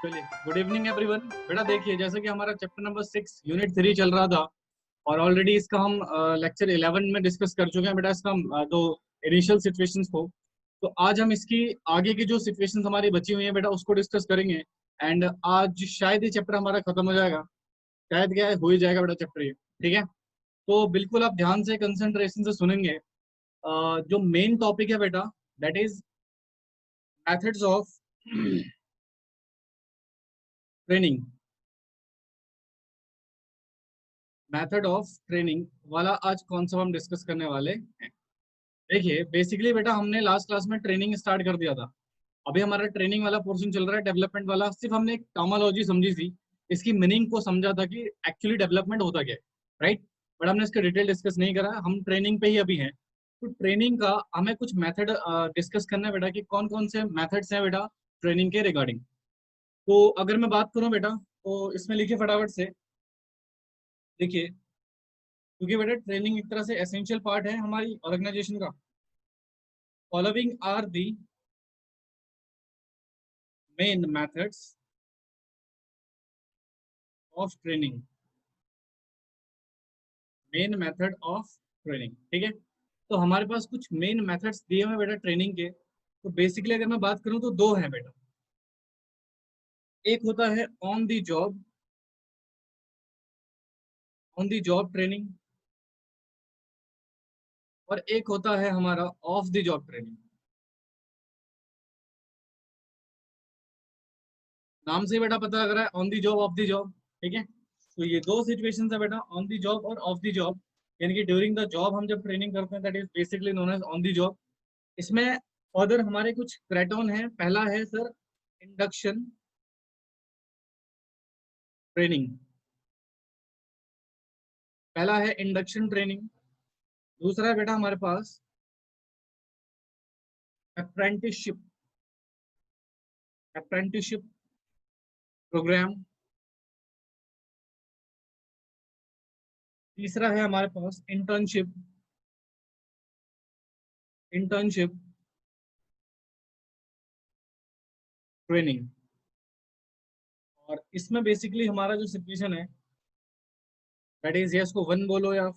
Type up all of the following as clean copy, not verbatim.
चलिए, good evening everyone. बेटा देखिए, जैसे कि हमारा चैप्टर नंबर 6 यूनिट 3 चल रहा था और ऑलरेडी इसका हम लेक्चर 11 में डिस्कस कर चुके हैं बेटा। इसका जो इनिशियल सिचुएशंस को, तो आज हम इसकी आगे की जो सिचुएशंस हमारी बची हुई हैं बेटा उसको डिस्कस करेंगे। एंड आज शायद ये चैप्टर हमारा खत्म हो जाएगा, शायद क्या है, हो ही जाएगा बेटा चैप्टर ये। ठीक है, तो बिल्कुल आप ध्यान से कंसंट्रेशन से सुनेंगे। जो मेन टॉपिक है बेटा, that is methods of training. Method of training वाला आज कॉन्सेप्ट हम डिस्कस करने वाले हैं। देखिए बेसिकली बेटा, हमने लास्ट क्लास में ट्रेनिंग स्टार्ट कर दिया था। अभी हमारा ट्रेनिंग वाला पोर्शन चल रहा है, डेवलपमेंट वाला। सिर्फ हमने एक टर्मिनोलॉजी समझी थी, इसकी मीनिंग को समझा था कि एक्चुअली डेवलपमेंट होता क्या है, राइट। बट हमने इसका डिटेल डिस्कस नहीं करा, हम ट्रेनिंग पे ही अभी हैं। तो ट्रेनिंग का हमें कुछ मेथड डिस्कस करना है बेटा कि कौन कौन से मेथड्स हैं बेटा ट्रेनिंग के रिगार्डिंग। तो अगर मैं बात करूं बेटा, तो इसमें लिखिए फटाफट से। देखिए, क्योंकि बेटा ट्रेनिंग एक तरह से एसेंशियल पार्ट है हमारी ऑर्गेनाइजेशन का। Following are the main methods of training. Main method of training, ठीक है। तो हमारे पास कुछ मेन मेथड्स दिए हुए हैं बेटा ट्रेनिंग के। तो बेसिकली अगर मैं बात करूं तो दो हैं बेटा। एक होता है ऑन दी जॉब ट्रेनिंग, और एक होता है हमारा ऑफ द जॉब ट्रेनिंग। नाम से बेटा पता लग रहा है on the job, of the job, ठीक है। तो ये दो सिचुएशंस है बेटा, ऑन दी जॉब और ऑफ दी जॉब। यानी कि ड्यूरिंग द जॉब हम जब ट्रेनिंग करते हैं, that is basically known as on the job. इसमें फर्दर हमारे कुछ क्रैटोन है। पहला है सर इंडक्शन ट्रेनिंग, पहला है इंडक्शन ट्रेनिंग। दूसरा है बेटा हमारे पास अप्रेंटिसशिप, अप्रेंटिसशिप प्रोग्राम। तीसरा है हमारे पास इंटर्नशिप, इंटर्नशिप ट्रेनिंग। और इसमें बेसिकली हमारा जो सिचुएशन है, दैट इज, या इसको वन बोलो या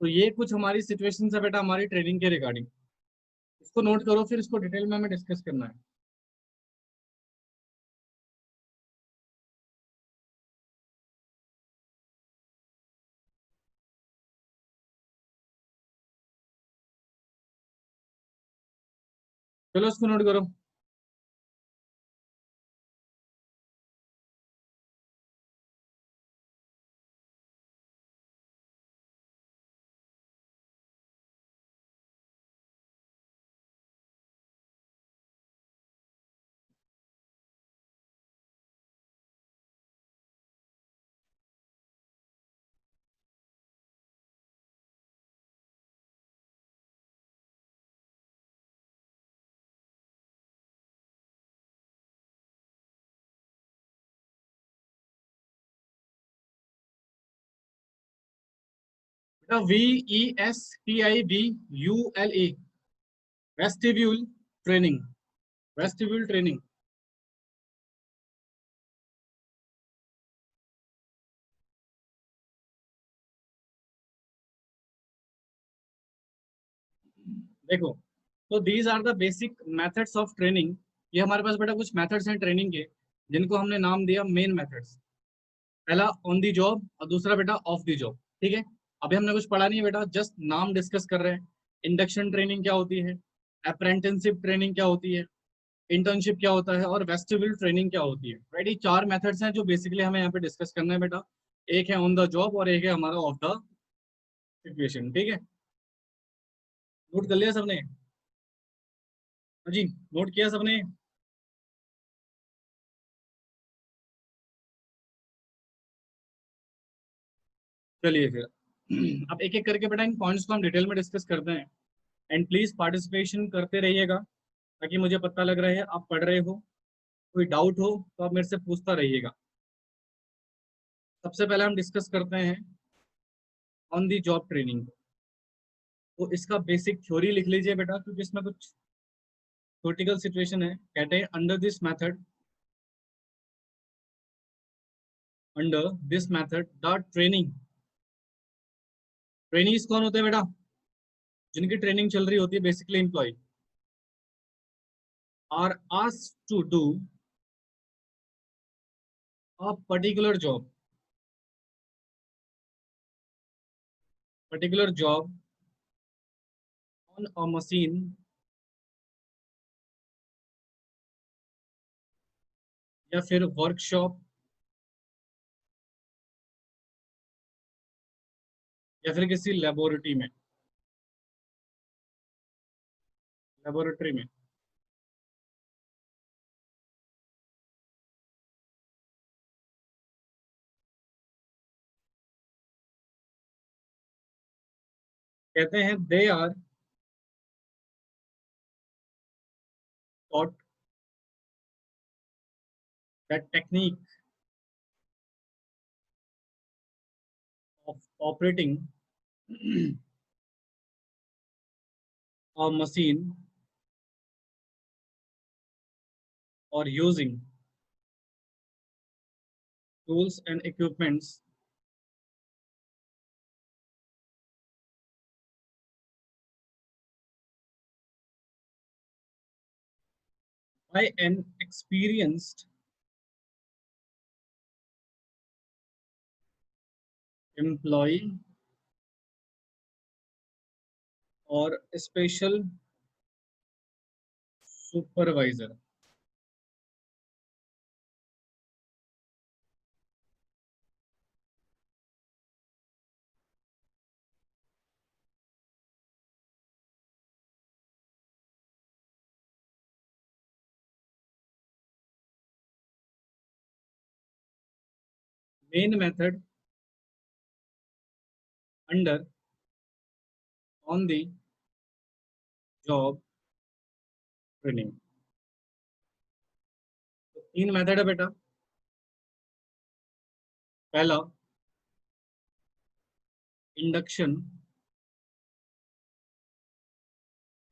तो ये कुछ हमारी सिचुएशन है बेटा हमारी ट्रेनिंग के रिगार्डिंग। इसको नोट करो, फिर इसको डिटेल में हमें डिस्कस करना है। चलो इसको नोट करो। बेटा VESTIBULE, vestibule training, vestibule training. देखो, तो these are the basic methods of training. ये हमारे पास बेटा कुछ मेथड्स हैं ट्रेनिंग के, जिनको हमने नाम दिया मेन मेथड्स। पहला ऑन दी जॉब और दूसरा बेटा ऑफ दी जॉब, ठीक है। अभी हमने कुछ पढ़ा नहीं है बेटा, जस्ट नाम डिस्कस कर रहे हैं। इंडक्शन ट्रेनिंग क्या होती है, अप्रेंटिसशिप ट्रेनिंग क्या होती है, इंटर्नशिप क्या होता है, और वेस्टिब्यूल ट्रेनिंग क्या होती है, राइट। ये चार मेथड्स हैं जो बेसिकली हमें यहाँ पे डिस्कस करना है बेटा। एक है ऑन द जॉब और एक है हमारा ऑफ द सिचुएशन, ठीक है। नोट कर लिया सबने? हाँ जी, नोट किया सबने? चलिए फिर अब एक एक करके बेटा इन पॉइंट्स को हम डिटेल में डिस्कस करते हैं। एंड प्लीज पार्टिसिपेशन करते रहिएगा, ताकि मुझे पता लग रहा है आप पढ़ रहे हो। कोई डाउट हो तो आप मेरे से पूछता रहिएगा। सबसे पहले हम डिस्कस करते हैं ऑन दी जॉब ट्रेनिंग। तो इसका बेसिक थ्योरी लिख लीजिए बेटा, क्योंकि इसमें कुछ क्रिटिकल सिचुएशन है। कहते हैं under this method the training. Trainings कौन होते हैं बेटा? जिनकी ट्रेनिंग चल रही होती है, basically employ are asked to do a particular job on a machine या फिर वर्कशॉप या फिर किसी लेबोरेटरी में। कहते हैं they are taught that technique of operating a machine or using tools and equipments by an experienced employee or special supervisor। Main method under on the job training। तो तीन मेथड है बेटा। पहला इंडक्शन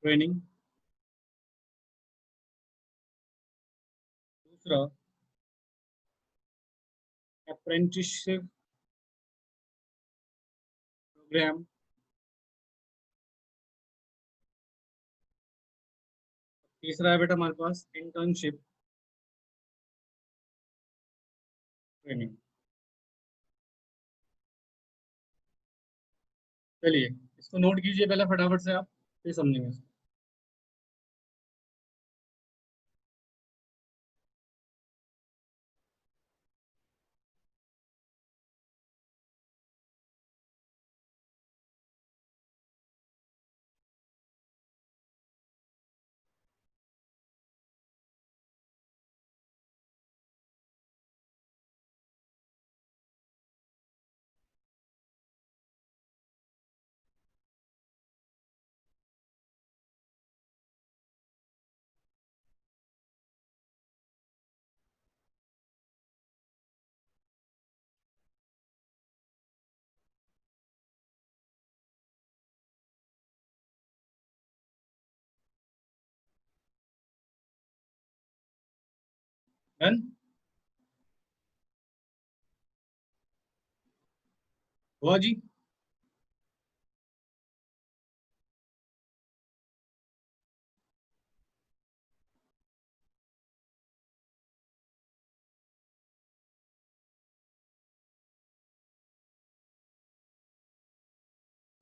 ट्रेनिंग, दूसरा apprenticeship programme, तीसरा है बेटा हमारे पास इंटर्नशिप ट्रेनिंग। चलिए इसको नोट कीजिए पहले फटाफट से, आप फिर समझेंगे। डन। हुआ जी?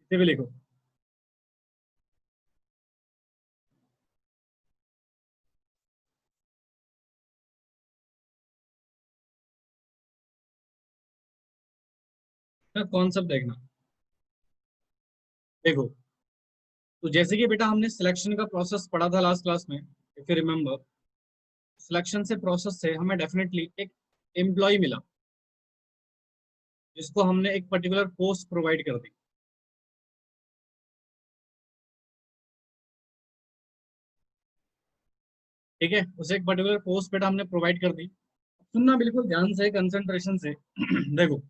इसे भी लिखो। कॉन्सेप्ट देखना। देखो, तो जैसे कि बेटा हमने सिलेक्शन का प्रोसेस पढ़ा था लास्ट क्लास में, इफ यू रिमेम्बर, सिलेक्शन से प्रोसेस से हमें डेफिनेटली एक एम्प्लॉय मिला, जिसको हमने एक पर्टिकुलर पोस्ट प्रोवाइड कर दी। ठीक है, उसे एक पर्टिकुलर पोस्ट बेटा हमने प्रोवाइड कर दी। सुनना बिल्कुल ध्यान से, कंसंट्रेशन से। देखो,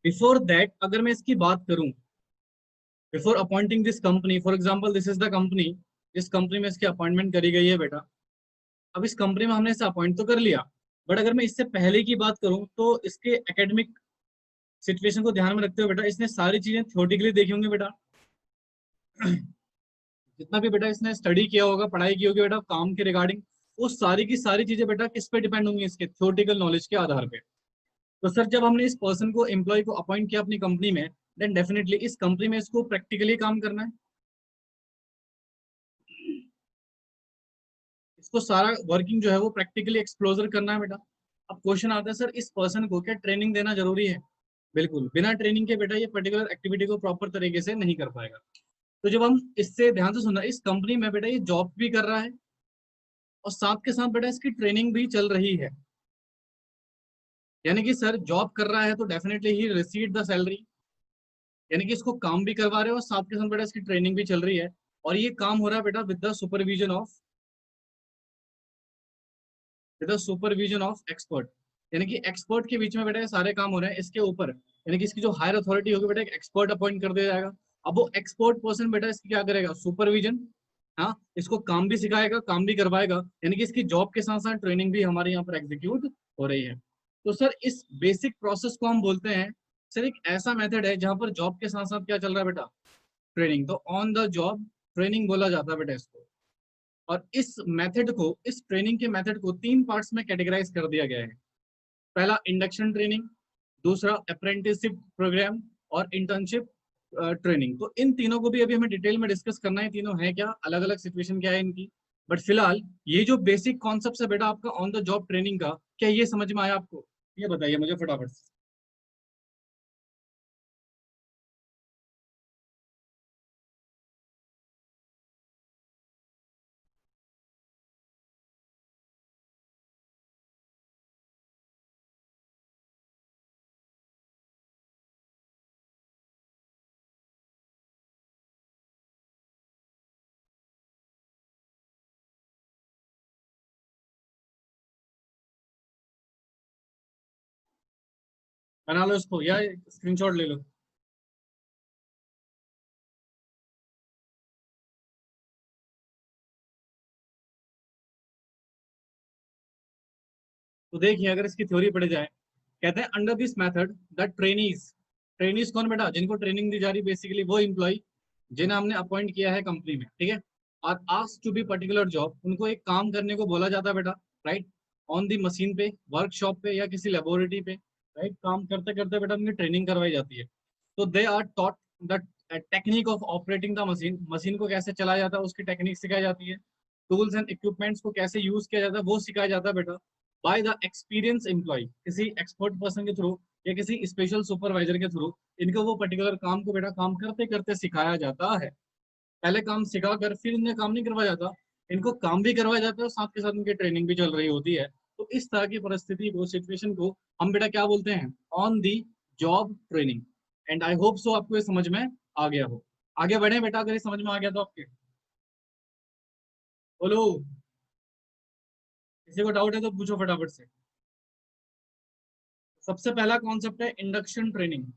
बिफोर दैट अगर मैं इसकी बात करूं, before appointing this company, for example this is the company, इस कंपनी में इसकी अपॉइंटमेंट करी गई है बेटा। अब इस कंपनी में हमने इसे अपॉइंट तो कर लिया, बट अगर मैं इससे पहले की बात करूं तो इसके एकेडमिक सिचुएशन को ध्यान में रखते हुए बेटा इसने सारी चीजें थ्योरेटिकली देखी होंगी बेटा। जितना भी बेटा इसने स्टडी किया होगा, पढ़ाई की होगी बेटा काम के रिगार्डिंग, वो सारी की सारी चीजें बेटा किस पे डिपेंड होंगी, इसके थ्योरेटिकल नॉलेज के आधार पे। तो सर जब हमने इस पर्सन को, एम्प्लॉय को अपॉइंट किया अपनी कंपनी में, देन डेफिनेटली इस कंपनी में इसको प्रैक्टिकली काम करना है, इसको सारा वर्किंग जो है वो प्रैक्टिकली एक्सप्लोजर करना है बेटा। अब क्वेश्चन आता है सर इस पर्सन को क्या ट्रेनिंग देना जरूरी है? बिल्कुल, बिना ट्रेनिंग के बेटा ये पर्टिकुलर एक्टिविटी को प्रॉपर तरीके से नहीं कर पाएगा। तो जब हम इससे ध्यान से सुनना, इस कंपनी में बेटा ये जॉब भी कर रहा है और साथ के साथ बेटा इसकी ट्रेनिंग भी चल रही है, यानी कि सर जॉब कर रहा है तो definitely he receive the salary, यानी कि इसको काम भी करवा रहे हो और साथ के साथ बेटा इसकी ट्रेनिंग भी चल रही है। और ये काम हो रहा है बेटा with the supervision of expert, यानी कि एक्सपर्ट के बीच में बेटा ये सारे काम हो रहे हैं इसके ऊपर, यानी कि इसकी जो हायर अथॉरिटी होगी बेटा एक एक्सपर्ट अपॉइंट कर दिया जाएगा। अब वो एक्सपर्ट पर्सन बेटा इसकी क्या करेगा, सुपरविजन, हाँ इसको काम भी सिखाएगा काम भी करवाएगा, यानी कि इसकी जॉब के साथ साथ ट्रेनिंग भी हमारे यहाँ पर एग्जीक्यूट हो रही है। तो सर इस बेसिक प्रोसेस को हम बोलते हैं, सर एक ऐसा मेथड है जहां पर जॉब के साथ साथ क्या चल रहा है बेटा, ट्रेनिंग, तो ऑन द जॉब ट्रेनिंग बोला जाता है बेटा इसको। और इस मेथड को, इस ट्रेनिंग के मेथड को तीन पार्ट्स में कैटेगराइज कर दिया गया है। पहला इंडक्शन ट्रेनिंग, दूसरा अप्रेंटिसशिप प्रोग्राम और इंटर्नशिप ट्रेनिंग। तो इन तीनों को भी अभी हमें डिटेल में डिस्कस करना है, तीनों है क्या, अलग अलग सिचुएशन क्या है इनकी। बट फिलहाल ये जो बेसिक कॉन्सेप्ट है बेटा आपका ऑन द जॉब ट्रेनिंग का, क्या ये समझ में आया आपको? ये बताइए मुझे फटाफट से। बना लो इसको या स्क्रीनशॉट ले लो। तो देखिए अगर इसकी थ्योरी पढ़ी जाए, कहते हैं under this method the trainees, trainees कौन बेटा, जिनको ट्रेनिंग दी जा रही, बेसिकली वो एम्प्लॉय जिन्हें हमने अपॉइंट किया है कंपनी में, ठीक है, और ask to be particular job, उनको एक काम करने को बोला जाता है बेटा, राइट, ऑन दी मशीन पे, वर्कशॉप पे या किसी लेबोरेटरी पे, राइट, काम करते करते बेटा उनकी ट्रेनिंग करवाई जाती है। तो they are taught the technique of operating the machine, machine को कैसे चलाया जाता है उसकी टेक्निक सिखाई जाती है, टूल्स एंड इक्विपमेंट्स को कैसे यूज किया जाता है वो सिखाया जाता है बेटा, बाय द एक्सपीरियंस एम्प्लॉय, किसी एक्सपर्ट पर्सन के थ्रू या किसी स्पेशल सुपरवाइजर के थ्रू इनको वो पर्टिकुलर काम को बेटा काम करते करते सिखाया जाता है। पहले काम सिखा कर फिर इन्हें काम नहीं करवाया जाता, इनको काम भी करवाया जाता है और साथ के साथ इनकी ट्रेनिंग भी चल रही होती है। तो इस तरह की परिस्थिति को, सिचुएशन को हम बेटा क्या बोलते हैं, on the job training. And I hope so आपको ये समझ में आ गया हो। आगे बढ़े बेटा, अगर ये समझ में आ गया तो आपके, बोलो, किसी को डाउट है तो पूछो फटाफट से। सबसे पहला कॉन्सेप्ट है इंडक्शन ट्रेनिंग।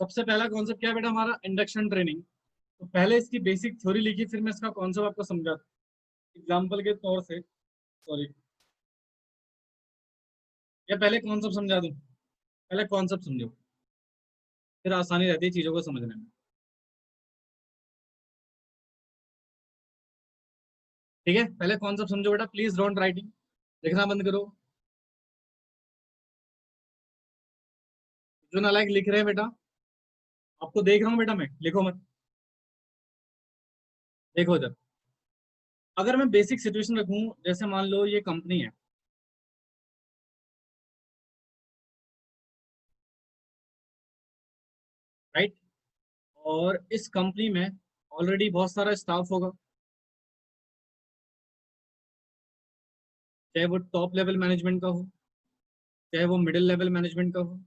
सबसे पहला कॉन्सेप्ट क्या है बेटा हमारा, इंडक्शन ट्रेनिंग। तो पहले इसकी बेसिक थ्योरी लिखी, फिर मैं इसका कॉन्सेप्ट आपको समझा एग्जाम्पल के तौर से, सॉरी, या पहले कॉन्सेप्ट समझा दूं, पहले कॉन्सेप्ट समझो, फिर आसानी रहती है चीजों को समझने में। ठीक है, पहले कॉन्सेप्ट समझो बेटा, प्लीज डोंट राइटिंग, लिखना बंद करो। जो नालायक लिख रहे हैं बेटा, आपको देख रहा हूँ बेटा, मैं लिखो मत, देखो इधर। अगर मैं बेसिक सिचुएशन रखूं, जैसे मान लो ये कंपनी है, राइट, और इस कंपनी में ऑलरेडी बहुत सारा स्टाफ होगा, चाहे वो टॉप लेवल मैनेजमेंट का हो, चाहे वो मिडिल लेवल मैनेजमेंट का हो,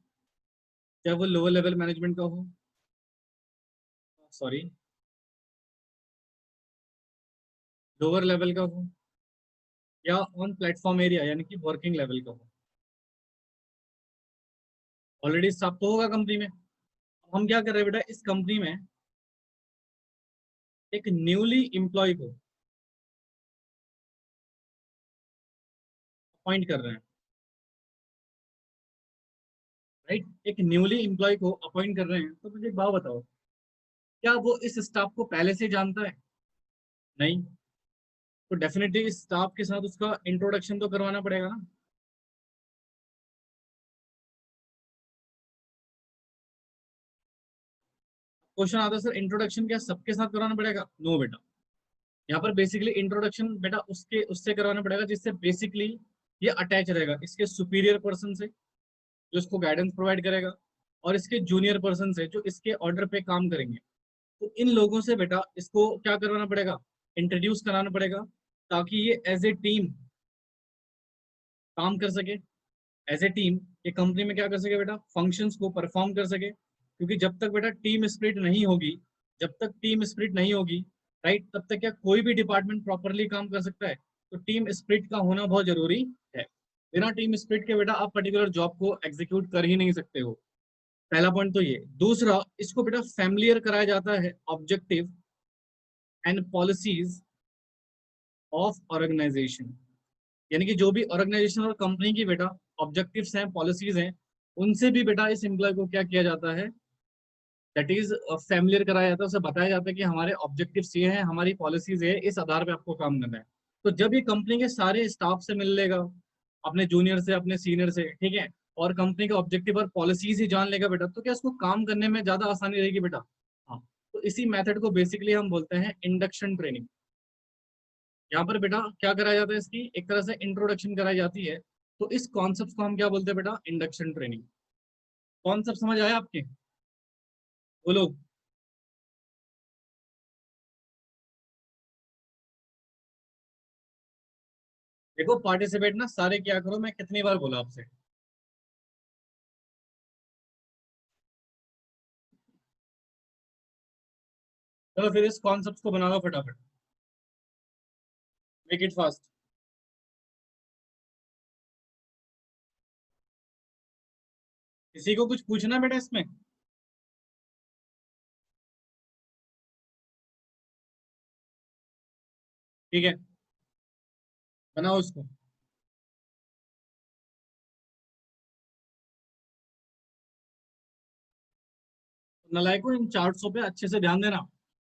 चाहे वो लोअर लेवल मैनेजमेंट का हो, सॉरी, लोअर लेवल का हो, या ऑन प्लेटफॉर्म एरिया यानी कि वर्किंग लेवल का हो। ऑलरेडी स्टाफ तो होगा कंपनी में। अब हम क्या कर रहे हैं बेटा, इस कंपनी में एक न्यूली एम्प्लॉय को अपॉइंट कर रहे हैं, राइट। एक न्यूली एम्प्लॉय को अपॉइंट कर रहे हैं, तो मुझे एक बात बताओ, क्या वो इस स्टाफ को पहले से जानता है? नहीं। तो डेफिनेटली इस स्टाफ के साथ उसका इंट्रोडक्शन तो करवाना पड़ेगा ना। क्वेश्चन आता है सर इंट्रोडक्शन क्या सबके साथ करवाना पड़ेगा? नो बेटा। यहाँ पर बेसिकली इंट्रोडक्शन बेटा उसके उससे करवाना पड़ेगा जिससे बेसिकली ये अटैच रहेगा इसके सुपीरियर पर्सन से, जो इसको गाइडेंस प्रोवाइड करेगा, और इसके जूनियर पर्सन से जो इसके ऑर्डर पे काम करेंगे। तो इन लोगों से बेटा इसको क्या करवाना पड़ेगा, इंट्रोड्यूस कराना पड़ेगा, ताकि ये एज ए टीम काम कर सके। एज ए टीम ये कंपनी में क्या कर सके बेटा, फंक्शंस को परफॉर्म कर सके। क्योंकि जब तक बेटा टीम स्पिरिट नहीं होगी, जब तक टीम स्पिरिट नहीं होगी, राइट, तब तक क्या कोई भी डिपार्टमेंट प्रॉपरली काम कर सकता है? तो टीम स्पिरिट का होना बहुत जरूरी है। बिना टीम स्पिरिट के बेटा आप पर्टिकुलर जॉब को एग्जीक्यूट कर ही नहीं सकते हो। पहला पॉइंट तो ये। दूसरा, इसको बेटा फैमिलियर कराया जाता है objective and policies of organisation. यानी कि जो भी ऑर्गेनाइजेशन और कंपनी की बेटा ऑब्जेक्टिव्स हैं, पॉलिसीज हैं, उनसे भी बेटा इस एम्प्लॉय को क्या किया जाता है, दैट इज फैमिलियर कराया जाता है। उसे बताया जाता है कि हमारे ऑब्जेक्टिव्स ये हैं, हमारी पॉलिसीज ये है, इस आधार पे आपको काम करना है। तो जब ये कंपनी के सारे स्टाफ से मिल लेगा, अपने जूनियर से, अपने सीनियर से, ठीक है, और कंपनी का ऑब्जेक्टिव और पॉलिसीज ही जान लेगा बेटा, तो क्या उसको काम करने में ज्यादा आसानी रहेगी बेटा? हाँ। तो इसी मेथड को बेसिकली हम बोलते हैं इंडक्शन ट्रेनिंग। यहाँ पर बेटा क्या कराया जाता है, इसकी एक तरह से इंट्रोडक्शन कराई जाती है। तो इस कॉन्सेप्ट को हम क्या बोलते हैं बेटा, इंडक्शन ट्रेनिंग। कॉन्सेप्ट समझ आया आपके? बोलो। देखो पार्टिसिपेट ना सारे क्या करो, मैं कितनी बार बोला आपसे। चलो फिर इस कॉन्सेप्ट को बना लो फटाफट, मेक इट फास्ट। किसी को कुछ पूछना बेटा इसमें? ठीक है, बनाओ इसको। नलायकों इन चार्ट्सों पे अच्छे से ध्यान देना।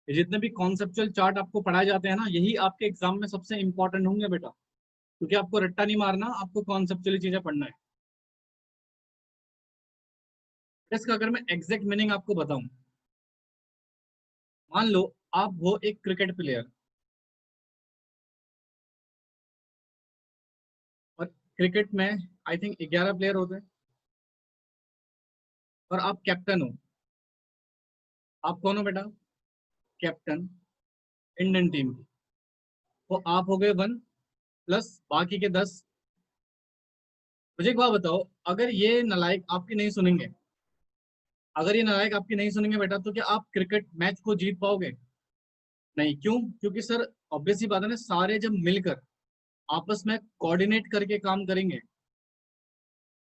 ये जितने भी कॉन्सेप्चुअल चार्ट आपको पढ़ाए जाते हैं ना, यही आपके एग्जाम में सबसे इंपॉर्टेंट होंगे बेटा। क्योंकि आपको रट्टा नहीं मारना, आपको कॉन्सेप्चुअली चीजें पढ़ना है। इसका अगर मैं एग्जैक्ट मीनिंग आपको बताऊं, मान लो आप हो एक क्रिकेट प्लेयर, और क्रिकेट में आई थिंक 11 प्लेयर होते हैं, और आप कैप्टन हो। आप कौन हो बेटा? कैप्टन इंडियन टीम की। तो आप हो गए 1 प्लस बाकी के 10। मुझे एक बात बताओ, अगर ये नालायक आपकी नहीं सुनेंगे, अगर ये नालायक आपकी नहीं सुनेंगे बेटा, तो क्या आप क्रिकेट मैच को जीत पाओगे? नहीं। क्यों? क्योंकि सर ऑब्वियस ही बात है ना, सारे जब मिलकर आपस में कोऑर्डिनेट करके काम करेंगे,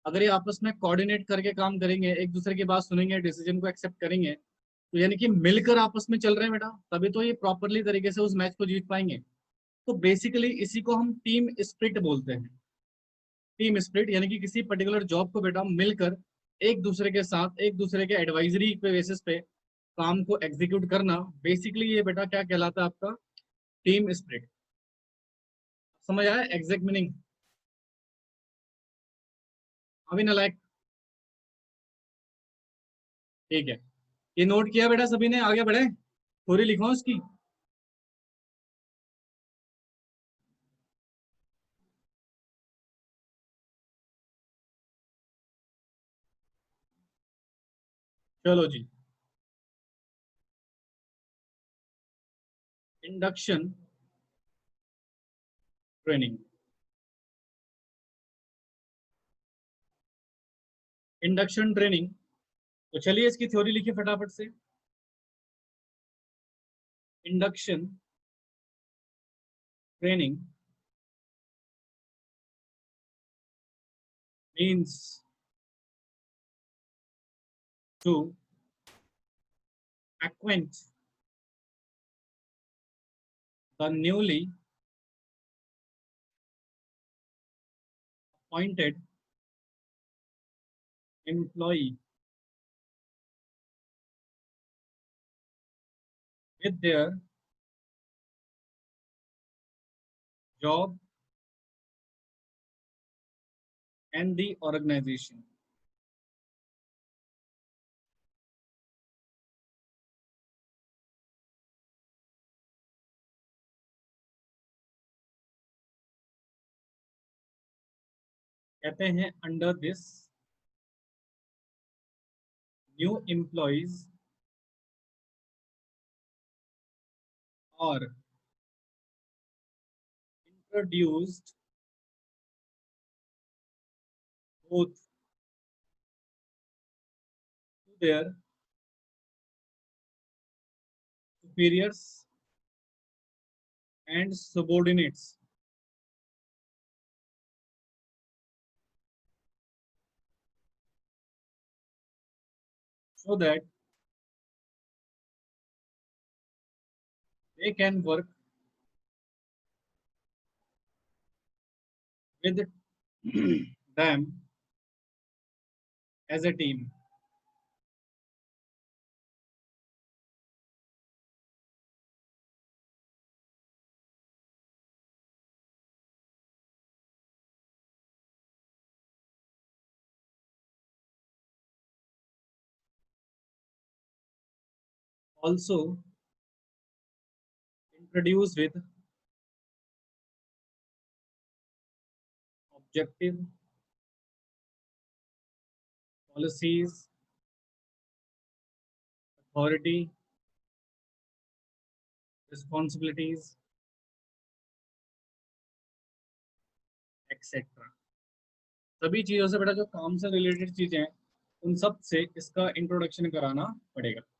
अगर ये आपस में कोऑर्डिनेट करके काम करेंगे, एक दूसरे की बात सुनेंगे, डिसीजन को एक्सेप्ट करेंगे, तो यानी कि मिलकर आपस में चल रहे हैं बेटा, तभी तो ये प्रॉपरली तरीके से उस मैच को जीत पाएंगे। तो बेसिकली इसी को हम टीम स्पिरिट बोलते हैं। टीम स्पिरिट यानी कि किसी पर्टिकुलर जॉब को बेटा मिलकर एक दूसरे के साथ, एक दूसरे के एडवाइजरी पे बेसिस पे काम को एग्जीक्यूट करना, बेसिकली ये बेटा क्या कहलाता है आपका, टीम स्पिरिट। समझ आया एग्जैक्ट मीनिंग? अभी नालायक। ठीक है, ये नोट किया बेटा सभी ने, आगे बढ़े, थोड़ी लिखो उसकी। चलो जी, इंडक्शन ट्रेनिंग। इंडक्शन ट्रेनिंग, तो चलिए इसकी थ्योरी लिखिए फटाफट से। Induction training means to acquaint the newly appointed employee with their job and the organization. कहते हैं under this new employees are introduced both to their superiors and subordinates so that they can work with them as a team. Also introduced with objective policies, authority, responsibilities, etc. सभी चीजों से बेटा जो काम से related चीजें हैं उन सब से इसका इंट्रोडक्शन कराना पड़ेगा।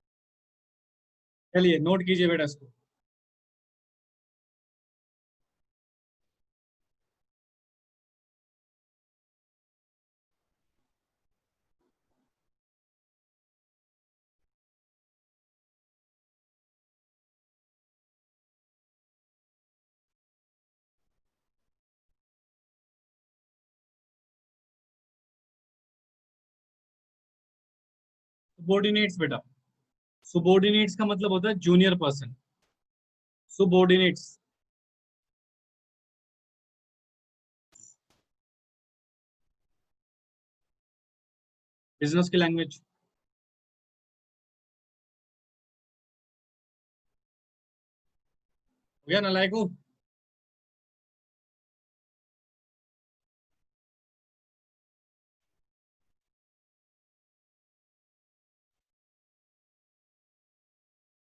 चलिए नोट कीजिए बेटा इसको। सुबोर्डिनेट्स बेटा, सुबोर्डिनेट्स का मतलब होता है जूनियर पर्सन। सुबोर्डिनेट्स बिजनेस की लैंग्वेज। हो गया नालायको?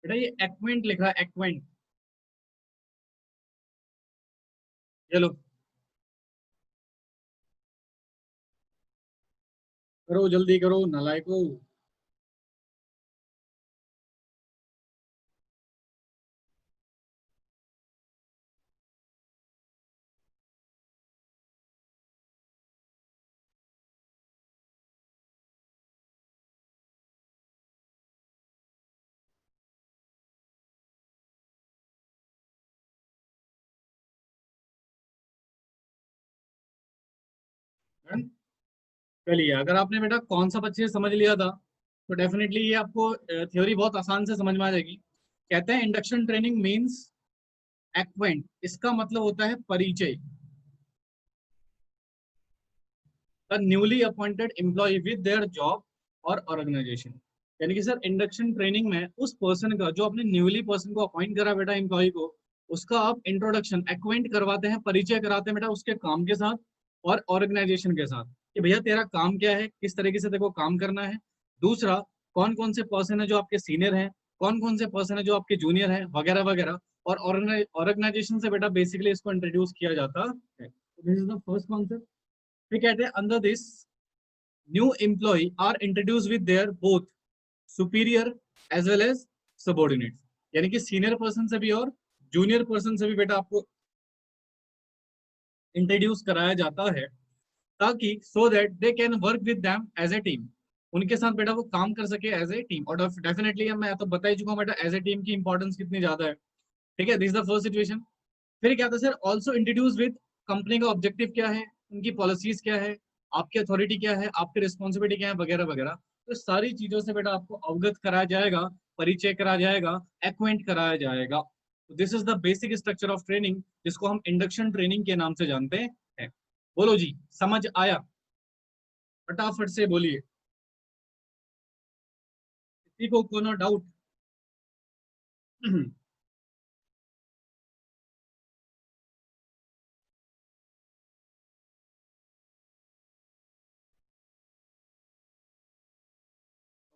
बेटा ये एक्वेंट लिखा है, एक्वेंट। चलो करो जल्दी करो नालायको। चलिए अगर आपने बेटा कॉन्सेप्ट अच्छे से समझ लिया था तो डेफिनेटली ये आपको थ्योरी बहुत आसान से समझ में आ जाएगी। कहते हैं इंडक्शन ट्रेनिंग मींस एक्वेंट, इसका मतलब होता है परिचय। The newly appointed employ with their job और ऑर्गेनाइजेशन। यानी कि सर इंडक्शन ट्रेनिंग में उस पर्सन का जो अपने न्यूली पर्सन को अपॉइंट करा बेटा एम्प्लॉय को, उसका आप इंट्रोडक्शन एक्वेंट करवाते हैं, परिचय कराते हैं बेटा उसके काम के साथ और ऑर्गेनाइजेशन के साथ कि भैया तेरा काम क्या है, किस तरीके से तेरे को काम करना है। दूसरा कौन कौन से पर्सन है जो आपके सीनियर हैं, कौन कौन से पर्सन है जो आपके जूनियर हैं, वगैरह वगैरह। और ऑर्गेनाइजेशन से बेटा बेसिकली इसको इंट्रोड्यूस किया जाता है। This is the first concept. फिर कहते हैं under this new employ are introduce with their both superior as well as subordinate. यानी कि सीनियर पर्सन से भी और जूनियर पर्सन से भी बेटा आपको इंट्रोड्यूस कराया जाता है। ताकि so that they can work with them as a team, उनके साथ बेटा वो काम कर सके एज ए टीम। और डेफिनेटली मैं तो बता ही चुका हूँ बेटा एज ए टीम की इंपॉर्टेंस कितनी ज्यादा है। ठीक है, this is the first situation. फिर क्या था sir, also introduce with company का ऑब्जेक्टिव क्या है, उनकी पॉलिसीज क्या है, आपकी अथॉरिटी क्या है, आपकी रिस्पॉन्सिबिलिटी क्या है, वगैरह वगैरह। तो सारी चीजों से बेटा आपको अवगत कराया जाएगा, परिचय कराया जाएगा, एक्वेंट कराया जाएगा। This is the basic structure of training, जिसको हम इंडक्शन ट्रेनिंग के नाम से जानते हैं। बोलो जी, समझ आया? फटाफट से बोलिए, किसी को कोनो डाउट?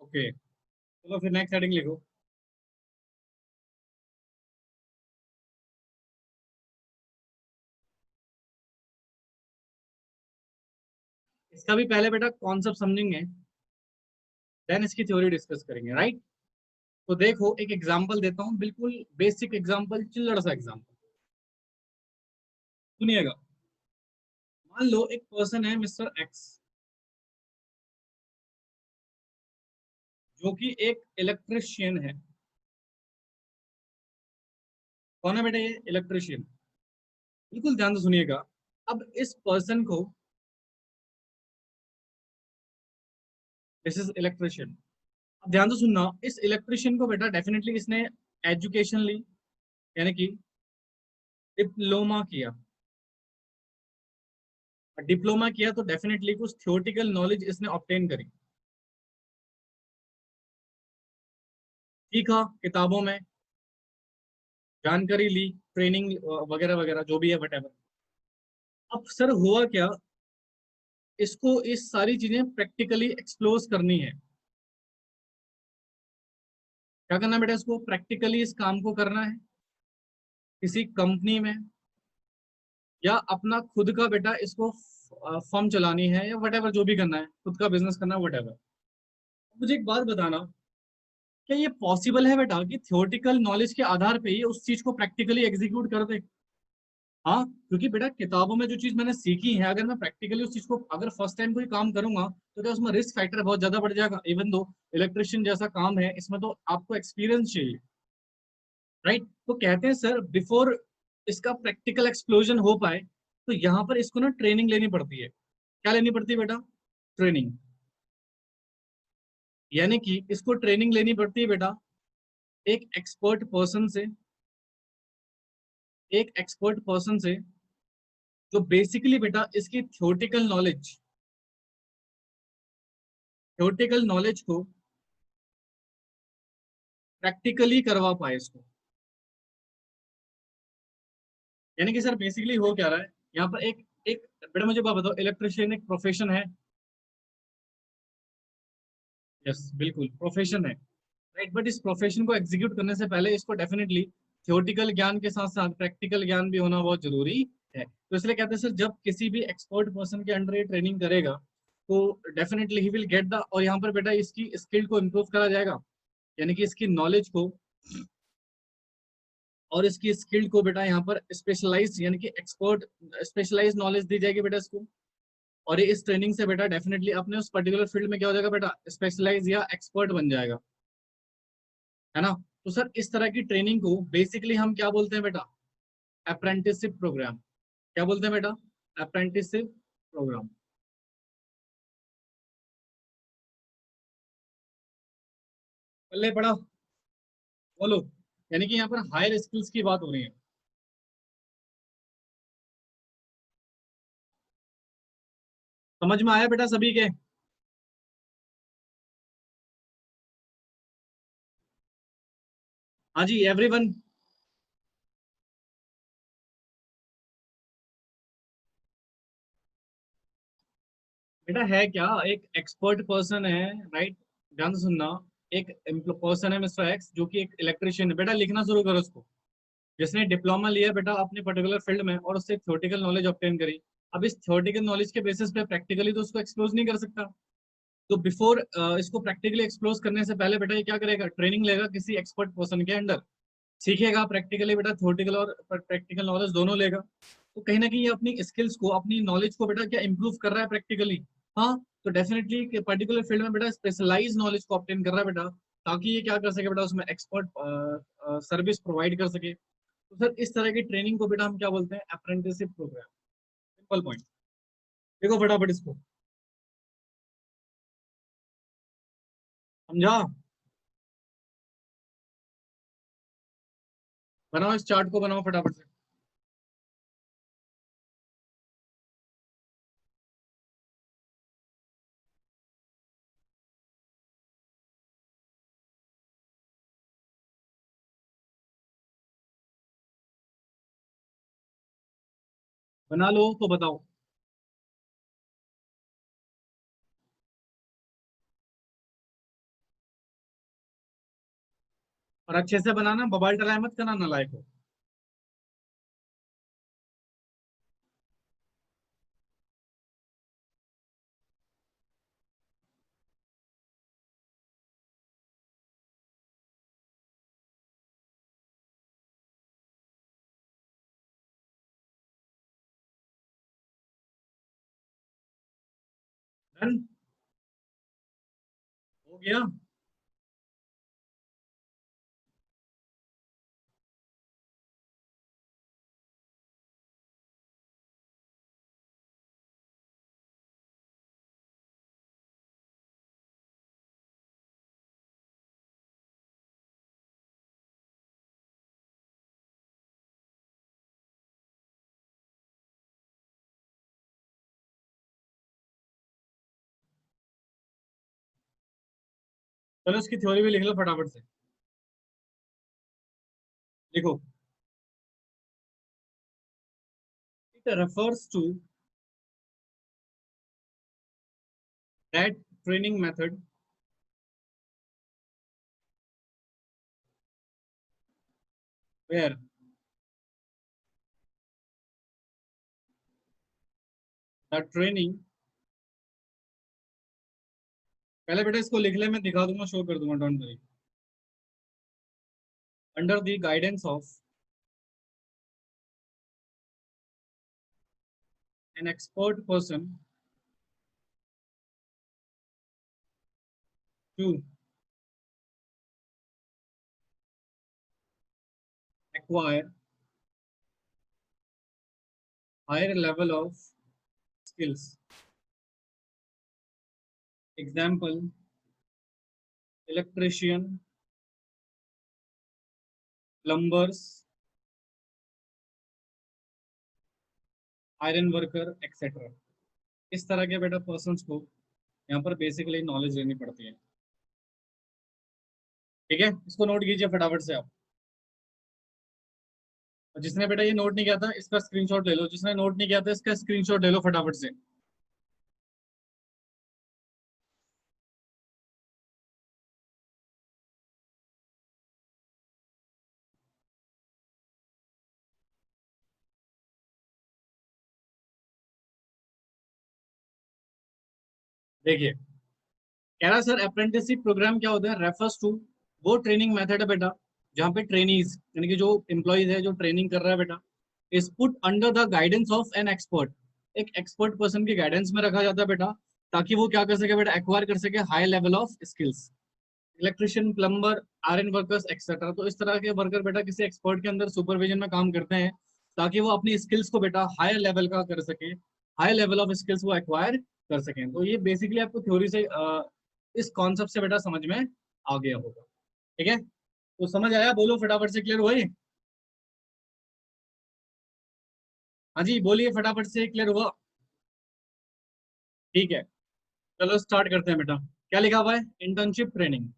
ओके, चलो फिर नेक्स्ट हेडिंग लिखो। इसका भी पहले बेटा कॉन्सेप्ट समझेंगे, देन इसकी थ्योरी डिस्कस करेंगे, राइट? तो देखो एक एग्जांपल देता हूँ, बिल्कुल बेसिक एग्जांपल, चिल्लड़ सा एग्जांपल सुनिएगा। मान लो एक पर्सन है मिस्टर एक्स, जो कि एक इलेक्ट्रिशियन है। कौन है बेटा ये? इलेक्ट्रिशियन। बिल्कुल ध्यान से सुनिएगा। अब इस पर्सन को, दिस इज इलेक्ट्रिशियन। अब ध्यान से सुनना, इस इलेक्ट्रिशियन को बेटा डेफिनेटली इसने एजुकेशन ली, यानी कि डिप्लोमा किया। डिप्लोमा किया तो डेफिनेटली कुछ थियोरेटिकल नॉलेज इसने ऑब्टेन करी, सीखा किताबों में, जानकारी ली, ट्रेनिंग वगैरह वगैरह जो भी है वट। अब सर हुआ क्या, इसको इस सारी चीजें प्रैक्टिकली एक्सप्लोर करनी है। क्या करना है बेटा, इसको प्रैक्टिकली इस काम को करना है किसी कंपनी में, या अपना खुद का बेटा इसको फर्म चलानी है, या वट जो भी करना है, खुद का बिजनेस करना है, वट। मुझे एक बात बताना, क्या ये पॉसिबल है बेटा कि थियोरेटिकल नॉलेज के आधार पे ही उस चीज को प्रैक्टिकली एग्जीक्यूट कर दे? हाँ, क्योंकि बेटा किताबों में जो चीज मैंने सीखी है, अगर मैं प्रैक्टिकली उस चीज को अगर फर्स्ट टाइम कोई काम करूंगा, तो क्या उसमें रिस्क फैक्टर बहुत ज्यादा बढ़ जाएगा? इवन दो इलेक्ट्रिशियन जैसा काम है, इसमें तो आपको एक्सपीरियंस चाहिए, राइट? तो कहते हैं सर बिफोर इसका प्रैक्टिकल एक्सप्लोजन हो पाए, तो यहाँ पर इसको ना ट्रेनिंग लेनी पड़ती है। क्या लेनी पड़ती है बेटा? ट्रेनिंग। यानी कि इसको ट्रेनिंग लेनी पड़ती है बेटा एक एक्सपर्ट पर्सन से, एक एक्सपर्ट पर्सन से, जो बेसिकली बेटा इसकी थ्योरेटिकल नॉलेज को प्रैक्टिकली करवा पाए इसको। यानी कि सर बेसिकली हो क्या रहा है यहाँ पर, एक एक बेटा मुझे बात बताओ, इलेक्ट्रिशियन एक प्रोफेशन है? यस, बिल्कुल प्रोफेशन है, राइट। बट इस प्रोफेशन को एग्जीक्यूट करने से पहले इसको डेफिनेटली थियोरेटिकल ज्ञान के साथ साथ प्रैक्टिकल ज्ञान भी होना बहुत जरूरी है। तो इसलिए कहते हैं सर, जब किसी भी एक्सपर्ट पर्सन के अंडर ये ट्रेनिंग करेगा, तो definitely he will get the, और यहाँ पर बेटा इसकी स्किल को इम्प्रूव करा जाएगा, यानी कि इसकी नॉलेज को और इसकी स्किल्ड को बेटा यहाँ पर स्पेशलाइज, यानी कि एक्सपर्ट स्पेशलाइज नॉलेज दी जाएगी बेटा इसको। और ये इस ट्रेनिंग से बेटा डेफिनेटली अपने उस पर्टिकुलर फील्ड में क्या हो जाएगा बेटा, स्पेशलाइज या एक्सपर्ट बन जाएगा, है ना? तो सर इस तरह की ट्रेनिंग को बेसिकली हम क्या बोलते हैं बेटा? Apprenticeship programme. क्या बोलते हैं बेटा? Apprenticeship programme. पल्ले पड़ा? बोलो। यानी कि यहाँ पर हायर स्किल्स की बात हो रही है। समझ में आया बेटा सभी के? हाँ जी, एवरीवन। बेटा है क्या, एक एक्सपर्ट पर्सन है, राइट? ध्यान से सुनना। एक पर्सन है मिस्टर एक्स, जो कि एक इलेक्ट्रिशियन है। बेटा लिखना शुरू करो उसको, जिसने डिप्लोमा लिया बेटा अपने पर्टिकुलर फील्ड में और उससे थ्योरेटिकल नॉलेज ऑब्टेन करी। अब इस थ्योरेटिकल नॉलेज के बेसिस पे प्रैक्टिकली तो उसको एक्सप्लोज नहीं कर सकता। तो बिफोर इसको प्रैक्टिकली एक्सप्लोज करने से पहले बेटा ये क्या करेगा, ट्रेनिंग लेगा किसी एक्सपर्ट पर्सन के अंडर, सीखेगा प्रैक्टिकली बेटा, थ्योरेटिकल और प्रैक्टिकल नॉलेज दोनों लेगा। तो कहीं ना कहीं ये अपनी स्किल्स को, अपनी नॉलेज को बेटा क्या इंप्रूव कर रहा है प्रैक्टिकली। हाँ, तो डेफिनेटली पर्टिकुलर फील्ड में बेटा स्पेशलाइज नॉलेज को ऑब्टेन कर रहा है बेटा, ताकि ये क्या कर सके बेटा, उसमें एक्सपर्ट सर्विस प्रोवाइड कर सके। तो सर इस तरह की ट्रेनिंग को बेटा हम क्या बोलते हैं, अप्रेंटिसशिप प्रोग्राम। Simple point. देखो फटाफट इसको समझा। बनाओ इस चार्ट को, बनाओ फटाफट से। बना लो तो बताओ। और अच्छे से बनाना, बवाल टलाए मत करना नालायक हो। डन हो गया। चलो इसकी थ्योरी भी लिख लो फटाफट से। देखो, it refers to that training method where the training, पहले बेटा इसको लिख ले, मैं दिखा दूंगा, शो कर दूंगा, don't worry. Under the guidance of an expert person to acquire higher level of skills. Example, electrician, plumbers, iron worker etcetera. इस तरह के बेटा पर्सन्स को यहाँ पर बेसिकली नॉलेज लेनी पड़ती है। ठीक है, इसको नोट कीजिए फटाफट से आप। और जिसने बेटा ये नोट नहीं किया था इसका स्क्रीनशॉट ले लो, जिसने नोट नहीं किया था इसका स्क्रीनशॉट ले लो फटाफट से। देखिए, कह रहा सर अप्रेंटिसशिप प्रोग्राम क्या होता है, रेफर्स टू वो ट्रेनिंग मेथड है बेटा जहाँ पे ट्रेनीज यानी कि जो एम्प्लॉयज है जो ट्रेनिंग कर रहा है बेटा, is put under the guidance of an expert. एक एक्सपर्ट पर्सन के गाइडेंस में रखा जाता है बेटा, ताकि वो क्या कर सके बेटा, एक्वायर कर सके high level of skills. Electrician, plumber, iron workers etcetera. तो इस तरह के वर्कर बेटा किसी एक्सपर्ट के अंदर सुपरविजन में काम करते हैं, ताकि वो अपनी स्किल्स को बेटा हायर लेवल का कर सके, हाई लेवल ऑफ स्किल्स वो एक्वायर कर सकें। तो ये बेसिकली आपको थ्योरी से इस कॉन्सेप्ट से बेटा समझ में आ गया होगा। ठीक है, तो समझ आया, बोलो फटाफट से, क्लियर हुआ ये? हाँ जी बोलिए फटाफट से, क्लियर हुआ? ठीक है, चलो स्टार्ट करते हैं बेटा। क्या लिखा हुआ है, इंटर्नशिप ट्रेनिंग।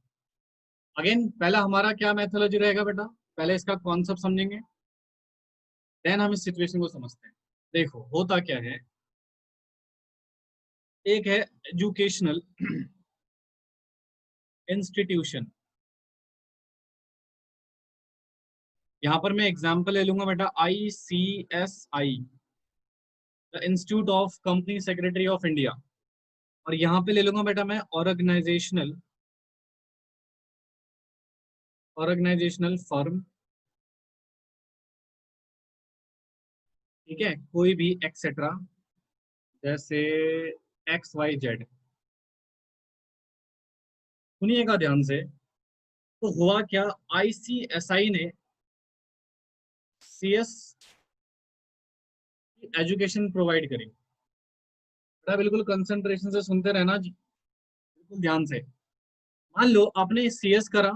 अगेन पहला हमारा क्या मैथोलॉजी रहेगा बेटा, पहले इसका कॉन्सेप्ट समझेंगे, देन हम इस सिचुएशन को समझते हैं। देखो होता क्या है, एक है एजुकेशनल इंस्टीट्यूशन। यहाँ पर मैं एग्जांपल ले लूंगा बेटा, ICSI, the institute of company secretary of India. और यहाँ पे ले लूंगा बेटा मैं ऑर्गेनाइजेशनल फर्म ठीक है, कोई भी एक्सेट्रा, जैसे एक्स वाई जेड। सुनिएगा ध्यान से। तो हुआ क्या, आईसीएसआई ने सीएस की एजुकेशन प्रोवाइड करी। बेटा बिल्कुल कंसंट्रेशन से सुनते रहना जी, बिल्कुल ध्यान से। मान लो आपने सीएस करा,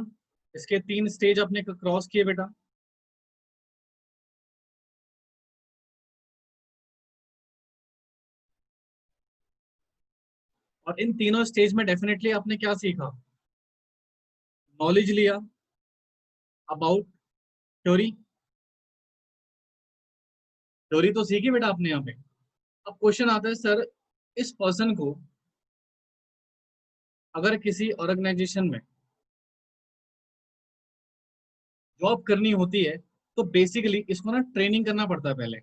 इसके 3 स्टेज आपने क्रॉस किए बेटा। और इन तीनों स्टेज में डेफिनेटली आपने क्या सीखा, नॉलेज लिया अबाउट थ्योरी। थ्योरी तो सीखी बेटा आपने यहाँ पे। अब क्वेश्चन आता है सर, इस पर्सन को अगर किसी ऑर्गेनाइजेशन में जॉब करनी होती है, तो बेसिकली इसको ना ट्रेनिंग करना पड़ता है पहले।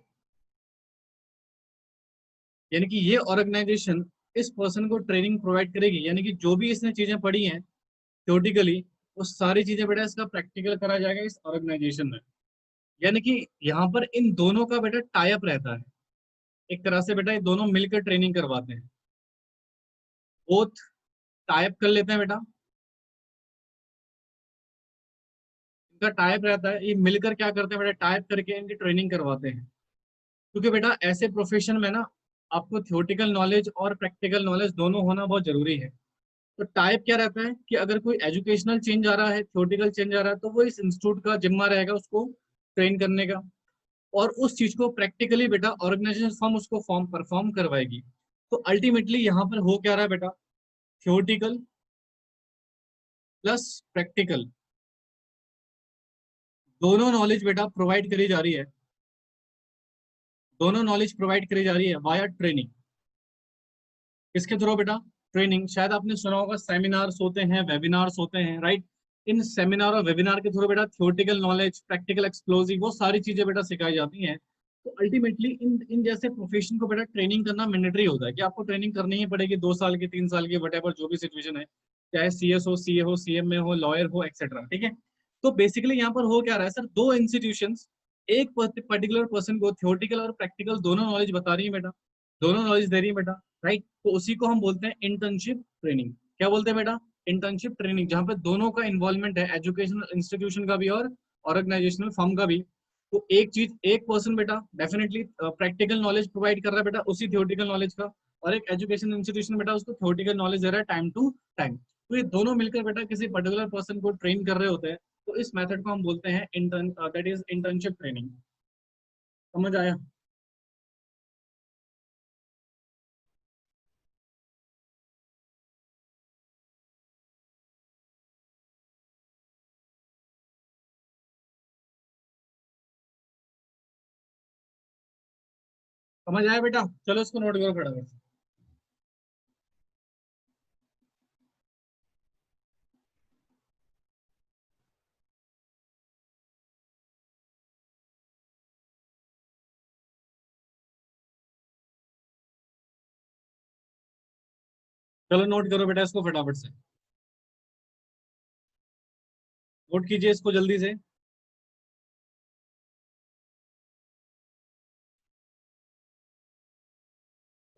यानी कि ये ऑर्गेनाइजेशन इस पर्सन को ट्रेनिंग प्रोवाइड करेगी, यानी कि जो भी इसने चीजें पढ़ी हैं थ्योरेटिकली, वो सारी चीजें बेटा इसका प्रैक्टिकल करा जाएगा इस ऑर्गेनाइजेशन में। यानी कि यहाँ पर इन दोनों का बेटा टाई अप रहता है, एक तरह से बेटा ये दोनों मिलकर ट्रेनिंग करवाते हैं। बोथ टाई अप कर लेते हैं बेटा, इनका टाई अप रहता है, ये मिलकर क्या करते हैं बेटा, टाई अप करके इनकी ट्रेनिंग करवाते हैं। क्योंकि बेटा ऐसे प्रोफेशन में ना आपको थ्योरेटिकल नॉलेज और प्रैक्टिकल नॉलेज दोनों होना बहुत जरूरी है। तो टाइप क्या रहता है कि अगर कोई एजुकेशनल चेंज आ रहा है, थ्योरेटिकल चेंज आ रहा है, तो वो इस इंस्टीट्यूट का जिम्मा रहेगा उसको ट्रेन करने का। और उस चीज को प्रैक्टिकली बेटा ऑर्गेनाइजेशन फॉर्म उसको फॉर्म परफॉर्म करवाएगी। तो अल्टीमेटली यहाँ पर हो क्या रहा है बेटा, थ्योरेटिकल प्लस प्रैक्टिकल दोनों नॉलेज बेटा प्रोवाइड करी जा रही है। दोनों नॉलेज प्रोवाइड करी जा रही है वाया ट्रेनिंग। किसके थ्रू बेटा, ट्रेनिंग। शायद आपने सुना होगा सेमिनार्स होते हैं, वेबिनार्स होते हैं, राइट। इन सेमिनार और वेबिनार के थ्रू बेटा थ्योरेटिकल नॉलेज, प्रैक्टिकल एक्सप्लोजिव, वो सारी चीजें बेटा सिखाई जाती हैं। तो अल्टीमेटली इन इन जैसे प्रोफेशन को बेटा ट्रेनिंग करना मैंडेटरी होता है, कि आपको ट्रेनिंग करनी ही पड़ेगी, 2 साल की, 3 साल की, वट जो भी सिचुएशन है, चाहे सीएस हो, सीए हो, सीएम में हो, लॉयर हो, एक्सेट्रा। ठीक है। तो बेसिकली यहाँ पर हो क्या रहा है सर, दो इंस्टीट्यूशंस एक पर्टिकुलर पर्सन को थ्योरेटिकल और प्रैक्टिकल दोनों नॉलेज बता रही है बेटा, दोनों नॉलेज दे रही है बेटा, राइट। तो उसी को हम बोलते हैं इंटर्नशिप ट्रेनिंग। क्या बोलते हैं बेटा, इंटर्नशिप ट्रेनिंग, जहां पे दोनों का इन्वॉल्वमेंट है, एजुकेशनल इंस्टीट्यूशन का भी और ऑर्गेनाइजेशनल फर्म का भी। तो एक चीज, एक पर्सन बेटा डेफिनेटली प्रैक्टिकल नॉलेज प्रोवाइड कर रहा है बेटा उसी थ्योरेटिकल नॉलेज का, और एक एजुकेशन इंस्टीट्यूशन बेटा उसको थ्योरेटिकल नॉलेज दे रहा है टाइम टू टाइम। तो ये दोनों मिलकर बेटा किसी पर्टिकुलर पर्सन को ट्रेन कर रहे होते हैं। तो इस मेथड को हम बोलते हैं intern, that is internship training. समझ आया। समझ आया बेटा, चलो इसको नोट करो फटाफट। चलो नोट करो बेटा इसको फटाफट से, नोट कीजिए इसको जल्दी से।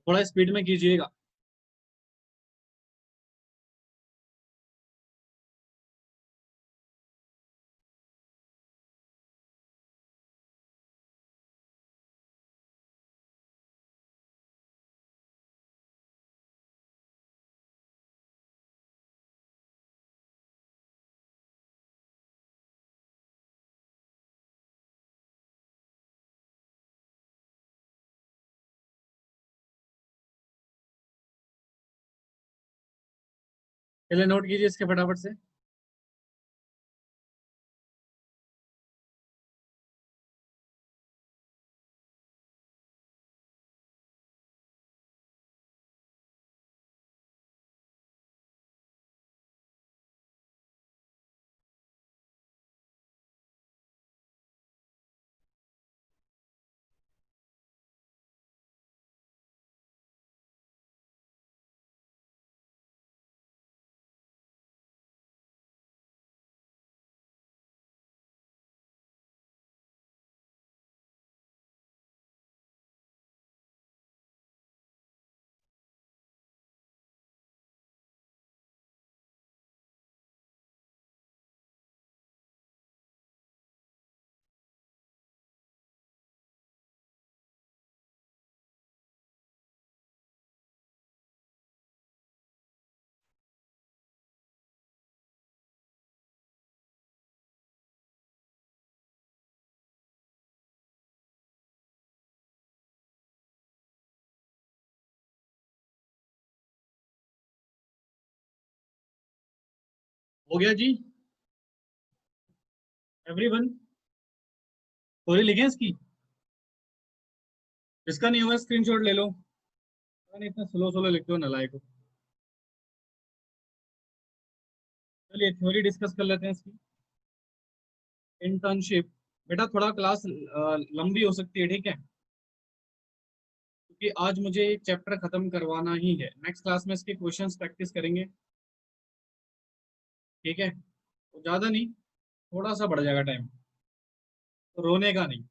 थोड़ा स्पीड में कीजिएगा। पहले नोट कीजिए इसके फटाफट से। हो गया जी एवरीवन? स्टोरी लिखें इसकी? इसका नहीं होगा स्क्रीनशॉट ले लो। पता नहीं इतना स्लो स्लो लिखते हो नालायक हो। चलिए थ्योरी डिस्कस कर लेते हैं इसकी। इंटर्नशिप बेटा थोड़ा क्लास लंबी हो सकती है, ठीक है, क्योंकि आज मुझे एक चैप्टर खत्म करवाना ही है। नेक्स्ट क्लास में इसके क्वेश्चंस प्रैक्टिस करेंगे, ठीक है, तो ज़्यादा नहीं, थोड़ा सा बढ़ जाएगा टाइम, तो रोने का नहीं।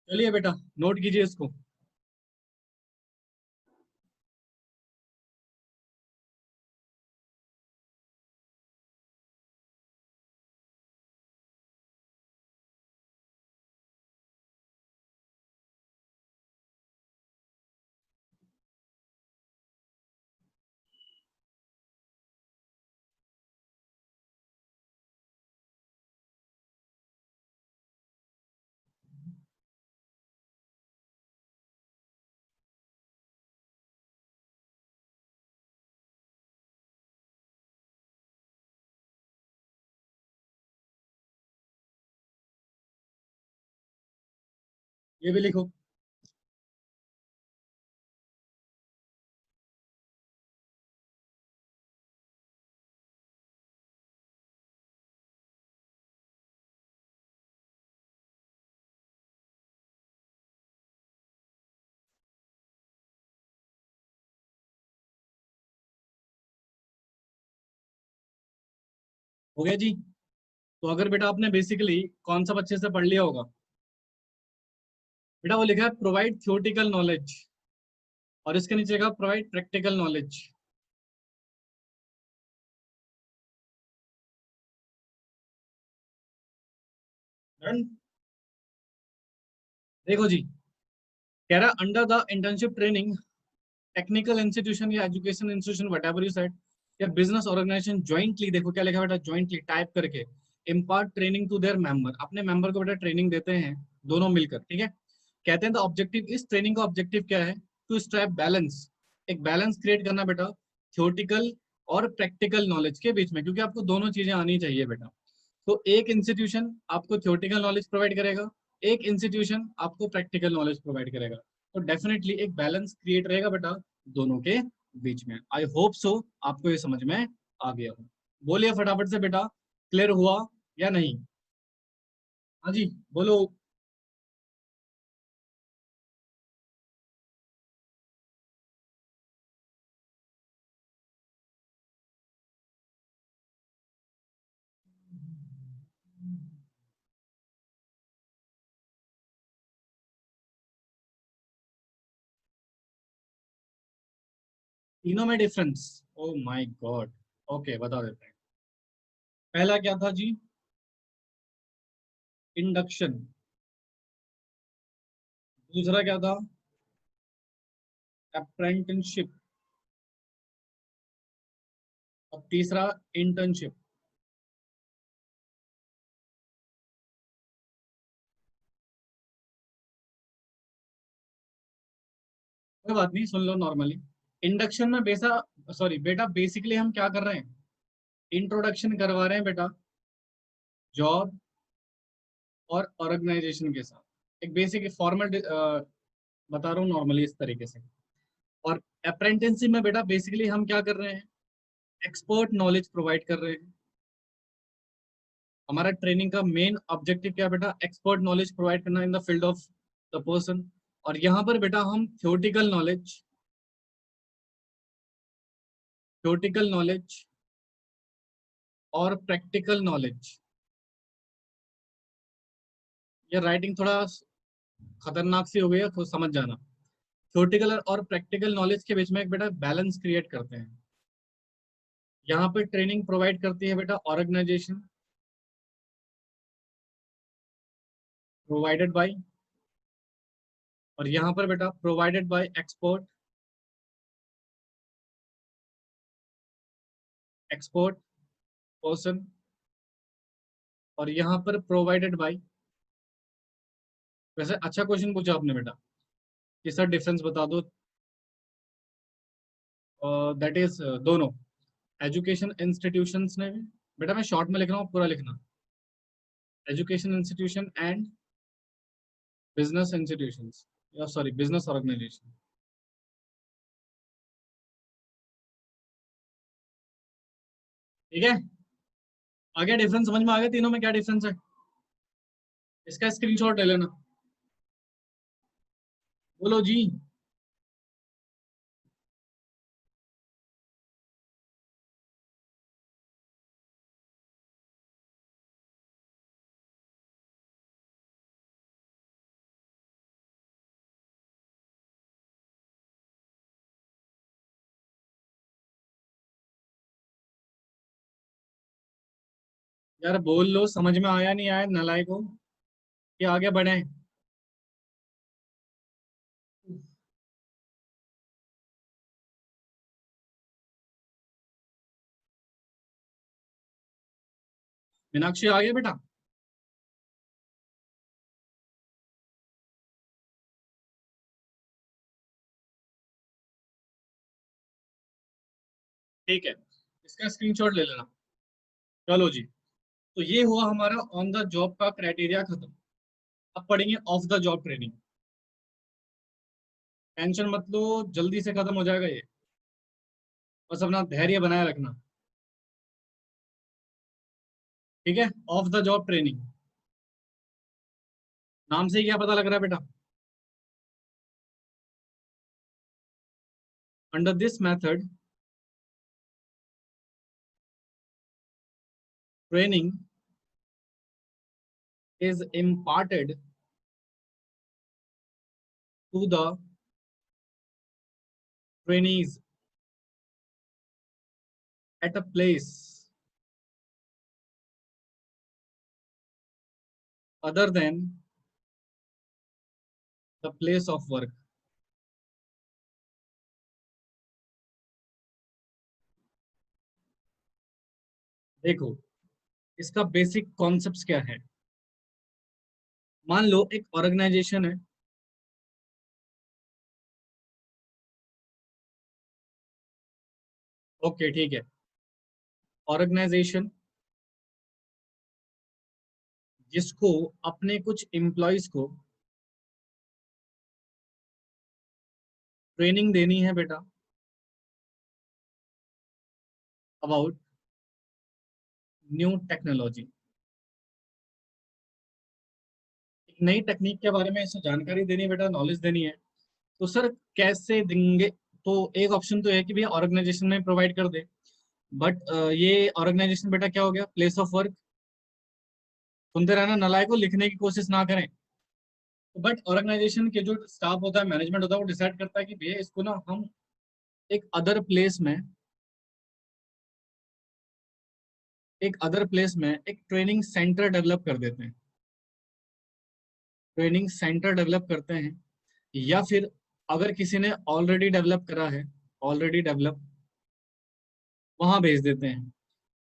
चलिए बेटा नोट कीजिए इसको। ये भी लिखो। हो गया जी? तो अगर बेटा आपने बेसिकली कौन सा अच्छे से पढ़ लिया होगा, बेटा वो लिखा है प्रोवाइड थियोटिकल नॉलेज, और इसके नीचे का प्रोवाइड प्रैक्टिकल नॉलेज। डन? देखो जी, कह रहा है under the internship training technical institution या education institution whatever you said या बिजनेस ऑर्गेनाइजेशन ज्वाइंटली, देखो क्या लिखा है बेटा, ज्वाइंटली टाइप करके impart training to their member, अपने मेंबर को बेटा ट्रेनिंग देते हैं दोनों मिलकर, ठीक है। कहते हैं द ऑब्जेक्टिव, इस ट्रेनिंग का ऑब्जेक्टिव क्या है, टू स्ट्राइव बैलेंस, एक बैलेंस क्रिएट करना बेटा थियोटिकल और प्रैक्टिकल नॉलेज के बीच में, क्योंकि आपको दोनों चीजें आनी चाहिए बेटा। तो एक इंस्टीट्यूशन आपको थियोटिकल नॉलेज प्रोवाइड करेगा, एक इंस्टीट्यूशन आपको प्रैक्टिकल नॉलेज प्रोवाइड करेगा, तो डेफिनेटली एक बैलेंस क्रिएट रहेगा बेटा दोनों के बीच में। आई होप सो आपको ये समझ में आ गया हो। बोलिए फटाफट से बेटा, क्लियर हुआ या नहीं? हाँ जी बोलो। तीनों में difference? Oh my God. Okay बता देते हैं। पहला क्या था जी? इंडक्शन। दूसरा क्या था? अप्रेंटिसशिप। और तीसरा इंटर्नशिप। कोई बात नहीं, सुन लो नॉर्मली। इंडक्शन में बेटा बेसिकली हम क्या कर रहे हैं, इंट्रोडक्शन करवा रहे हैं बेटा जॉब और ऑर्गेनाइजेशन के साथ। एक बेसिक फॉर्मल बता रहा हूँ नॉर्मली इस तरीके से। और अप्रेंटिसशिप में बेटा बेसिकली हम क्या कर रहे हैं, एक्सपर्ट नॉलेज प्रोवाइड कर रहे हैं। हमारा ट्रेनिंग का मेन ऑब्जेक्टिव क्या है बेटा, एक्सपर्ट नॉलेज प्रोवाइड करना in the field of the person. और यहाँ पर बेटा हम थ्योरेटिकल नॉलेज और प्रैक्टिकल नॉलेज, ये राइटिंग थोड़ा खतरनाक सी हो गई है, तो समझ जाना। थ्योरेटिकल और प्रैक्टिकल नॉलेज के बीच में एक बेटा बैलेंस क्रिएट करते हैं। यहाँ पे ट्रेनिंग प्रोवाइड करती है बेटा ऑर्गेनाइजेशन, प्रोवाइडेड बाय, और यहाँ पर बेटा प्रोवाइडेड बाय एक्सपर्ट पर्सन, और यहाँ पर प्रोवाइडेड बाय। वैसे अच्छा क्वेश्चन पूछा आपने बेटा कि सर डिफरेंस बता दो। दैट इज दोनों एजुकेशन इंस्टीट्यूशंस ने भी, बेटा मैं शॉर्ट में लिख रहा हूँ, पूरा लिखना। Education institution and business institutions, या सॉरी बिजनेस ऑर्गेनाइजेशन। ठीक है, आगे डिफरेंस समझ में आ गया तीनों में क्या डिफरेंस है? इसका स्क्रीनशॉट ले लेना। बोलो जी। यार बोल लो, समझ में आया नहीं आया नलायक को, कि आगे बढ़े? मीनाक्षी आ गया बेटा? ठीक है, इसका स्क्रीनशॉट ले लेना। चलो जी, तो ये हुआ हमारा ऑन द जॉब का क्राइटेरिया खत्म। अब पढ़ेंगे of the job training. Tension मत लो, जल्दी से खत्म हो जाएगा ये, बस अपना धैर्य बनाए रखना। ठीक है, ऑफ द जॉब ट्रेनिंग, नाम से ही क्या पता लग रहा है बेटा? Under this method training is imparted to the trainees at a place other than the place of work। देखो, इसका बेसिक कॉन्सेप्ट क्या है, मान लो एक ऑर्गेनाइजेशन है, ओके ठीक है, ऑर्गेनाइजेशन जिसको अपने कुछ एम्प्लॉयज को ट्रेनिंग देनी है बेटा अबाउट न्यू टेक्नोलॉजी, एक नई टेक्निक के बारे में इसे जानकारी देनी है बेटा, नॉलेज देनी है। तो सर कैसे देंगे? तो एक ऑप्शन तो है कि भैया ऑर्गेनाइजेशन में प्रोवाइड कर दे, बट ये ऑर्गेनाइजेशन बेटा क्या हो गया, प्लेस ऑफ वर्क। सुनते रहना नलायक को, लिखने की कोशिश ना करें। बट ऑर्गेनाइजेशन के जो स्टाफ होता है, मैनेजमेंट होता है, वो डिसाइड करता है कि भैया इसको ना हम एक अदर प्लेस में एक ट्रेनिंग सेंटर डेवलप कर देते हैं, ट्रेनिंग सेंटर डेवलप करते हैं, या फिर अगर किसी ने ऑलरेडी डेवलप करा है, ऑलरेडी डेवलप, वहां भेज देते हैं।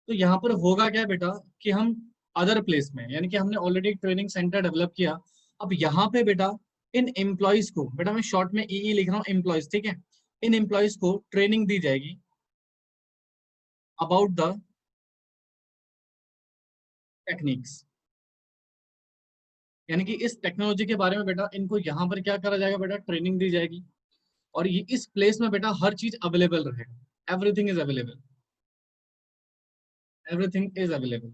तो यहाँ पर होगा क्या बेटा कि हम अदर प्लेस में, यानी कि हमने ऑलरेडी ट्रेनिंग सेंटर डेवलप किया, अब यहाँ पे बेटा इन एम्प्लॉयज को, बेटा मैं शॉर्ट में ई लिख रहा हूँ, एम्प्लॉयज, ठीक है, इन एम्प्लॉयज को ट्रेनिंग दी जाएगी अबाउट द टेक्निक्स, यानी कि इस टेक्नोलॉजी के बारे में बेटा इनको यहाँ पर क्या करा जाएगा बेटा, ट्रेनिंग दी जाएगी। और ये इस प्लेस में बेटा हर चीज अवेलेबल रहेगा, everything is available, everything is available.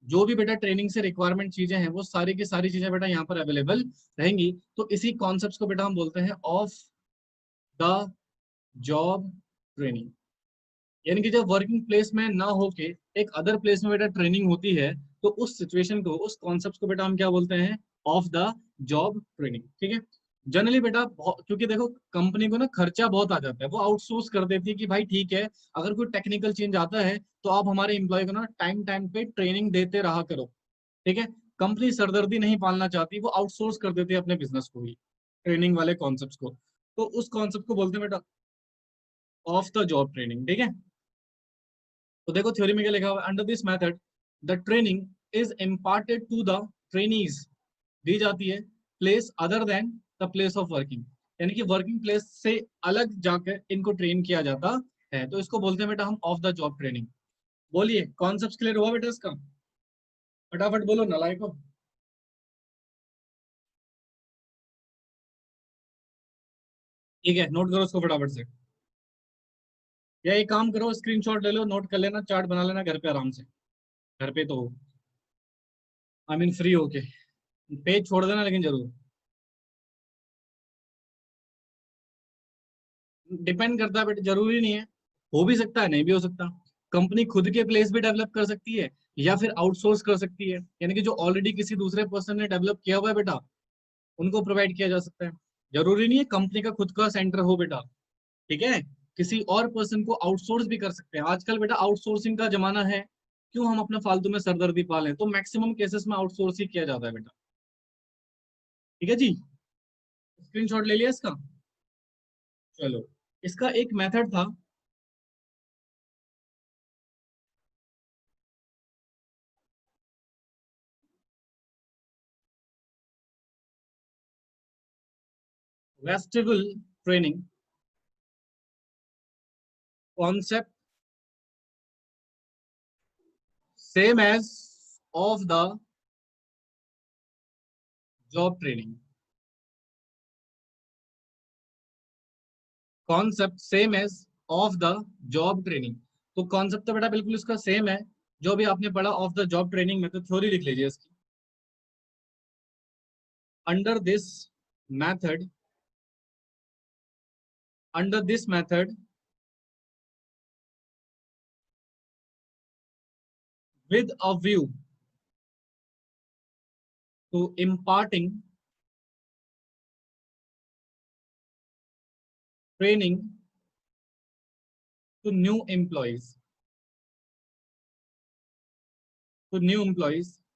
जो भी बेटा ट्रेनिंग से रिक्वायरमेंट चीजें हैं वो सारी की सारी चीजें बेटा यहाँ पर अवेलेबल रहेंगी। तो इसी कॉन्सेप्ट को बेटा हम बोलते हैं ऑफ द जॉब ट्रेनिंग, यानी कि जब वर्किंग प्लेस में ना होके एक अदर प्लेस में बेटा ट्रेनिंग होती है, तो उस सिचुएशन को, उस कॉन्सेप्ट को बेटा हम क्या बोलते हैं, ऑफ द जॉब ट्रेनिंग, ठीक है। जनरली बेटा क्योंकि देखो कंपनी को ना खर्चा बहुत आ जाता है, वो आउटसोर्स कर देती है कि भाई ठीक है, अगर कोई टेक्निकल चेंज आता है तो आप हमारे एम्प्लॉय को ना टाइम टाइम पे ट्रेनिंग देते रहा करो, ठीक है। कंपनी सरदर्दी नहीं पालना चाहती, वो आउटसोर्स कर देती है अपने बिजनेस को ही, ट्रेनिंग वाले कॉन्सेप्ट को। तो उस कॉन्सेप्ट को बोलते हैं बेटा ऑफ द जॉब ट्रेनिंग, ठीक है। तो देखो थ्योरी में क्या लिखा हुआ है, under this method the training is imparted to the trainees, दी जाती है place other than the place of working, यानी कि वर्किंग प्लेस से अलग जाकर इनको ट्रेन किया जाता है। तो इसको बोलते हैं बेटा हम ऑफ द जॉब ट्रेनिंग। बोलिए कॉन्सेप्ट क्लियर हुआ बेटा इसका? फटाफट बोलो नालायको। ठीक है, नोट करो उसको फटाफट से, या एक काम करो स्क्रीनशॉट ले लो, नोट कर लेना, चार्ट बना लेना घर पे आराम से, घर पे तो आई मीन फ्री होके, पेज छोड़ देना लेकिन जरूर। डिपेंड करता है बट जरूरी नहीं है, हो भी सकता है नहीं भी हो सकता। कंपनी खुद के प्लेस भी डेवलप कर सकती है, या फिर आउटसोर्स कर सकती है, यानी कि जो ऑलरेडी किसी दूसरे पर्सन ने डेवलप किया हुआ है बेटा उनको प्रोवाइड किया जा सकता है। जरूरी नहीं है कंपनी का खुद का सेंटर हो बेटा, ठीक है। किसी और पर्सन को आउटसोर्स भी कर सकते हैं, आजकल बेटा आउटसोर्सिंग का जमाना है, क्यों हम अपने फालतू में सरदर्दी पालें, तो मैक्सिमम केसेस में आउटसोर्स ही किया जाता है बेटा, ठीक है जी। स्क्रीनशॉट ले लिया इसका? चलो, इसका एक मेथड था, vestibule training concept, same as of the job training, concept same as of the job training. तो कॉन्सेप्ट तो बेटा बिल्कुल इसका सेम है जो भी आपने पढ़ा ऑफ द जॉब ट्रेनिंग में, तो थ्योरी लिख लीजिए इसकी। Under this method, under this method with a view to imparting training to new employees,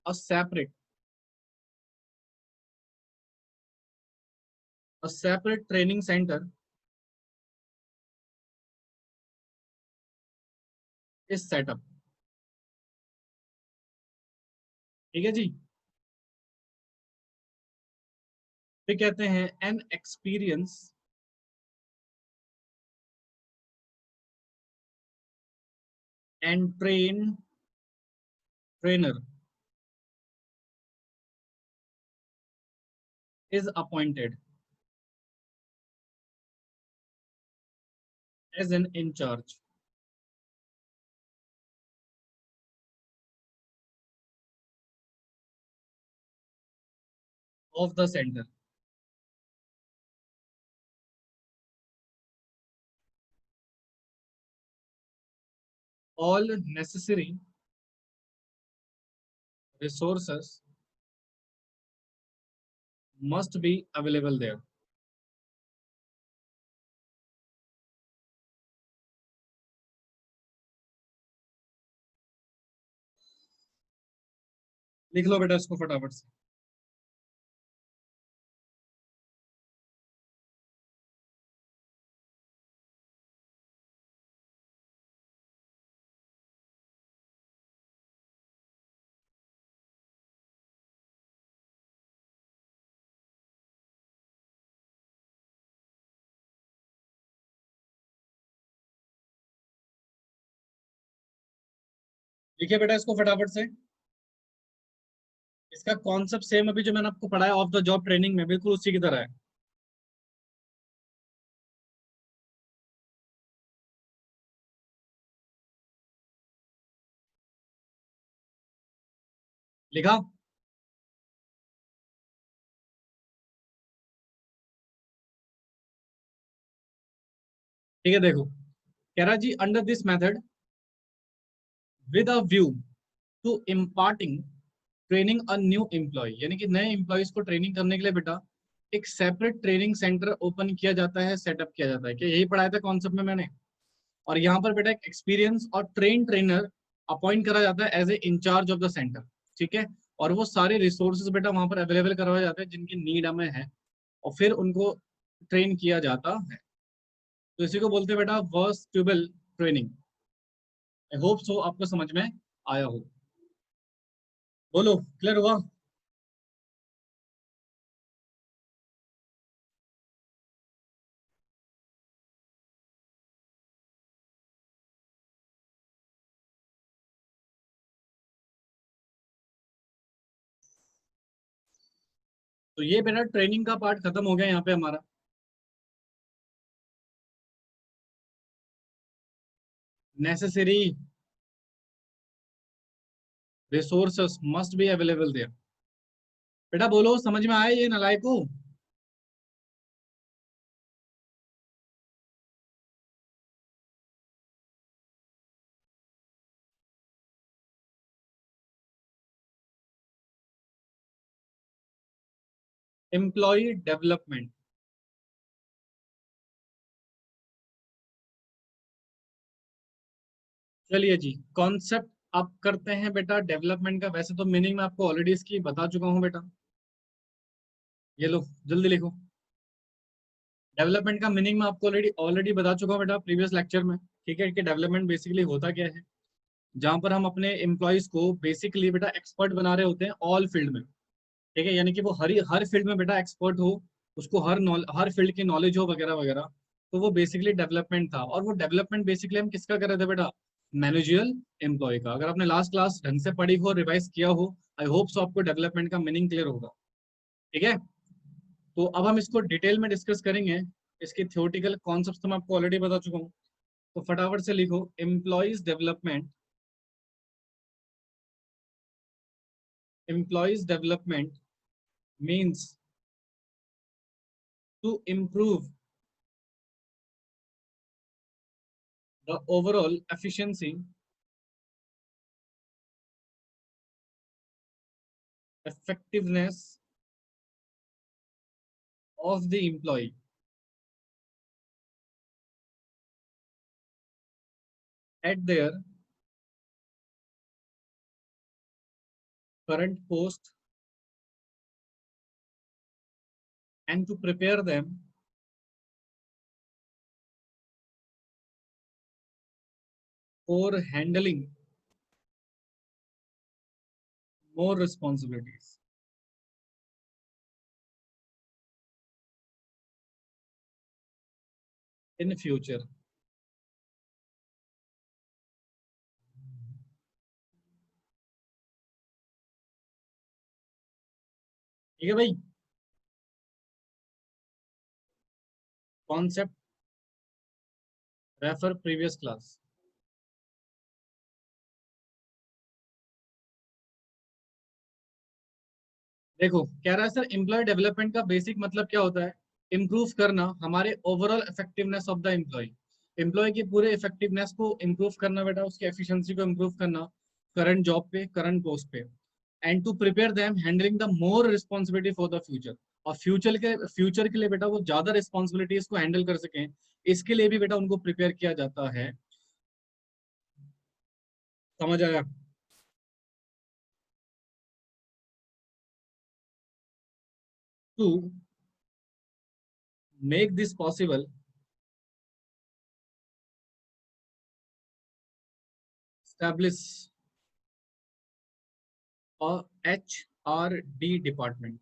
a separate training center is set up, ठीक है जी। फिर कहते हैं an experience and trainer is appointed as an in charge of the center. All necessary resources must be available there. लिख लो बेटा इसको फटाफट से। लिखिए बेटा इसको फटाफट से। इसका कॉन्सेप्ट सेम अभी जो मैंने आपको पढ़ाया ऑफ द जॉब ट्रेनिंग में, बिल्कुल उसी की तरह है। लिखा? ठीक है, देखो कह रहा जी under this method with a view to imparting training a new employee, यानी कि नए एम्प्लॉयज को ट्रेनिंग करने के लिए बेटा एक सेपरेट ट्रेनिंग सेंटर ओपन किया जाता है, सेटअप किया जाता है। क्या यही पढ़ाया था कॉन्सेप्ट में मैंने? और यहाँ पर बेटा एक एक्सपीरियंस और ट्रेनर अपॉइंट करा जाता है as a incharge of the centre. ठीक है, और वो सारे रिसोर्सेज बेटा वहां पर अवेलेबल करवाए जाते हैं जिनकी नीड हमें है, और फिर उनको ट्रेन किया जाता है। तो इसी को बोलते हैं बेटा वर्स्टिबल ट्रेनिंग। आई होप सो आपको समझ में आया हो। बोलो, क्लियर हुआ? तो ये बेटा ट्रेनिंग का पार्ट खत्म हो गया यहाँ पे हमारा। Necessary resources must be available there. बेटा बोलो, समझ में आया ये नालायको? Employ development. चलिए जी, कॉन्सेप्ट आप करते हैं बेटा डेवलपमेंट का। वैसे तो मीनिंग मैं आपको ऑलरेडी इसकी बता चुका हूँ बेटा, ये लो जल्दी लिखो। डेवलपमेंट का मीनिंग मैं आपको ऑलरेडी ऑलरेडी बता चुका हूँ बेटा प्रीवियस लेक्चर में। ठीक है, कि डेवलपमेंट बेसिकली होता क्या है, जहां पर हम अपने एम्प्लॉयज को बेसिकली बेटा एक्सपर्ट बना रहे होते हैं ऑल फील्ड में। ठीक है, यानी कि वो हर फील्ड में बेटा एक्सपर्ट हो, उसको हर फील्ड की नॉलेज हो वगैरह वगैरह। तो वो बेसिकली डेवलपमेंट था, और वो डेवलपमेंट बेसिकली हम किसका कर रहे थे बेटा? मैनेजियल एम्प्लॉय का। अगर आपने लास्ट क्लास ढंग से पढ़ी हो, रिवाइज किया हो, आई होप सो आपको डेवलपमेंट का मीनिंग क्लियर होगा। ठीक है, तो अब हम इसको डिटेल में डिस्कस करेंगे। इसकी थ्योरेटिकल कॉन्सेप्ट तो मैं आपको ऑलरेडी बता चुका हूँ। तो फटाफट से लिखो, employees development. Employees development means to improve the overall efficiency, effectiveness of the employee at their current post, and to prepare them for handling more responsibilities. In future. ठीक है भाई। Concept refer previous class. देखो कह रहा है sir employee development का basic मतलब क्या होता है? इम्प्रूव करना हमारे overall effectiveness of the employee. Employee की पूरे इफेक्टिवनेस को इम्प्रूव करना बेटा, उसकी एफिशिएंसी को इम्प्रूव करना करंट जॉब पे, करंट पोस्ट पे। And to prepare them handling the more responsibility for the future. और फ्यूचर के लिए बेटा वो ज्यादा रिस्पॉन्सिबिलिटीज को हैंडल कर सकें, इसके लिए भी बेटा उनको प्रिपेयर किया जाता है। समझ आया? To make this possible, establish a HRD department.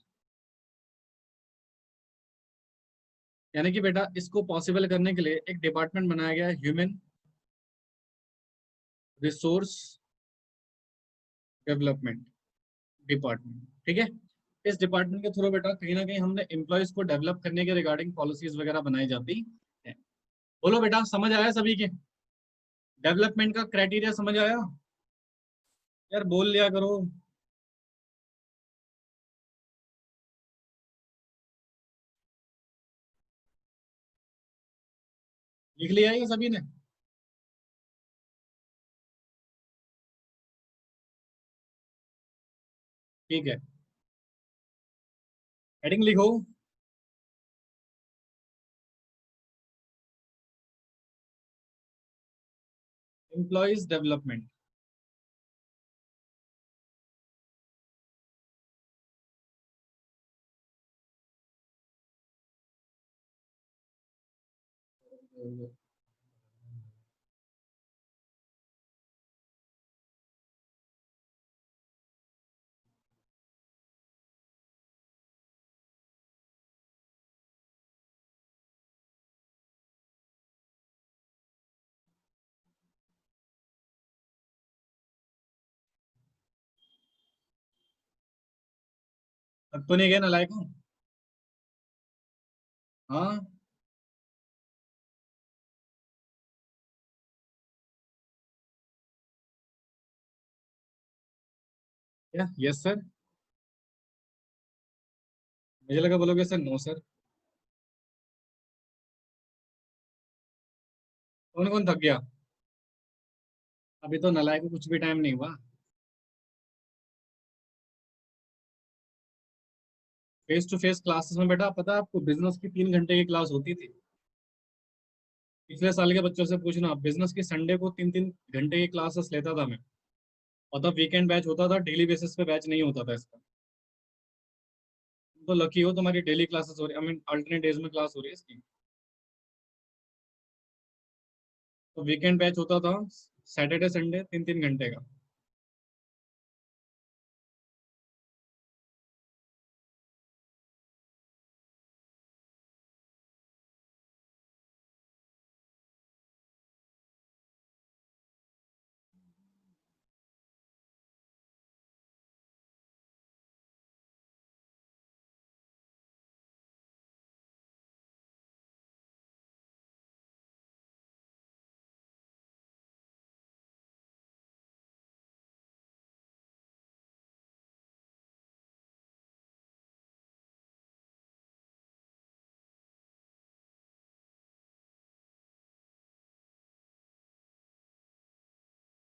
यानी कि बेटा इसको पॉसिबल करने के लिए एक डिपार्टमेंट बनाया गया है, ह्यूमन रिसोर्स डेवलपमेंट डिपार्टमेंट। ठीक है। इस डिपार्टमेंट के थ्रू बेटा कहीं ना कहीं हमने एम्प्लॉयज को डेवलप करने के रिगार्डिंग पॉलिसीज वगैरह बनाई जाती है। बोलो बेटा समझ आया सभी के? डेवलपमेंट का क्राइटेरिया समझ आया? यार बोल लिया करो। लिख लिया ये सभी ने? ठीक है। हेडिंग लिखो। Employees development. अब तो नहीं गया नालायक हूँ। हाँ। क्या यस सर? मुझे लगा बोलोगे सर नो सर। कौन कौन थक गया? अभी तो नालायक को कुछ भी टाइम नहीं हुआ। फेस टू फेस क्लासेस में बेटा पता है आपको बिजनेस की 3 घंटे की क्लास होती थी। पिछले साल के बच्चों से पूछना, बिजनेस की संडे को 3 3 घंटे की क्लासेस लेता था मैं। और तब वीकेंड बैच होता था, डेली बेसिस पे बैच नहीं होता था इसका। तुम तो लकी हो, तुम्हारी डेली क्लासेस हो रही, आई मीन अल्टरनेट डेज में क्लास हो रही है इसकी। तो वीकेंड बैच होता था सैटरडे संडे 3 3 घंटे का।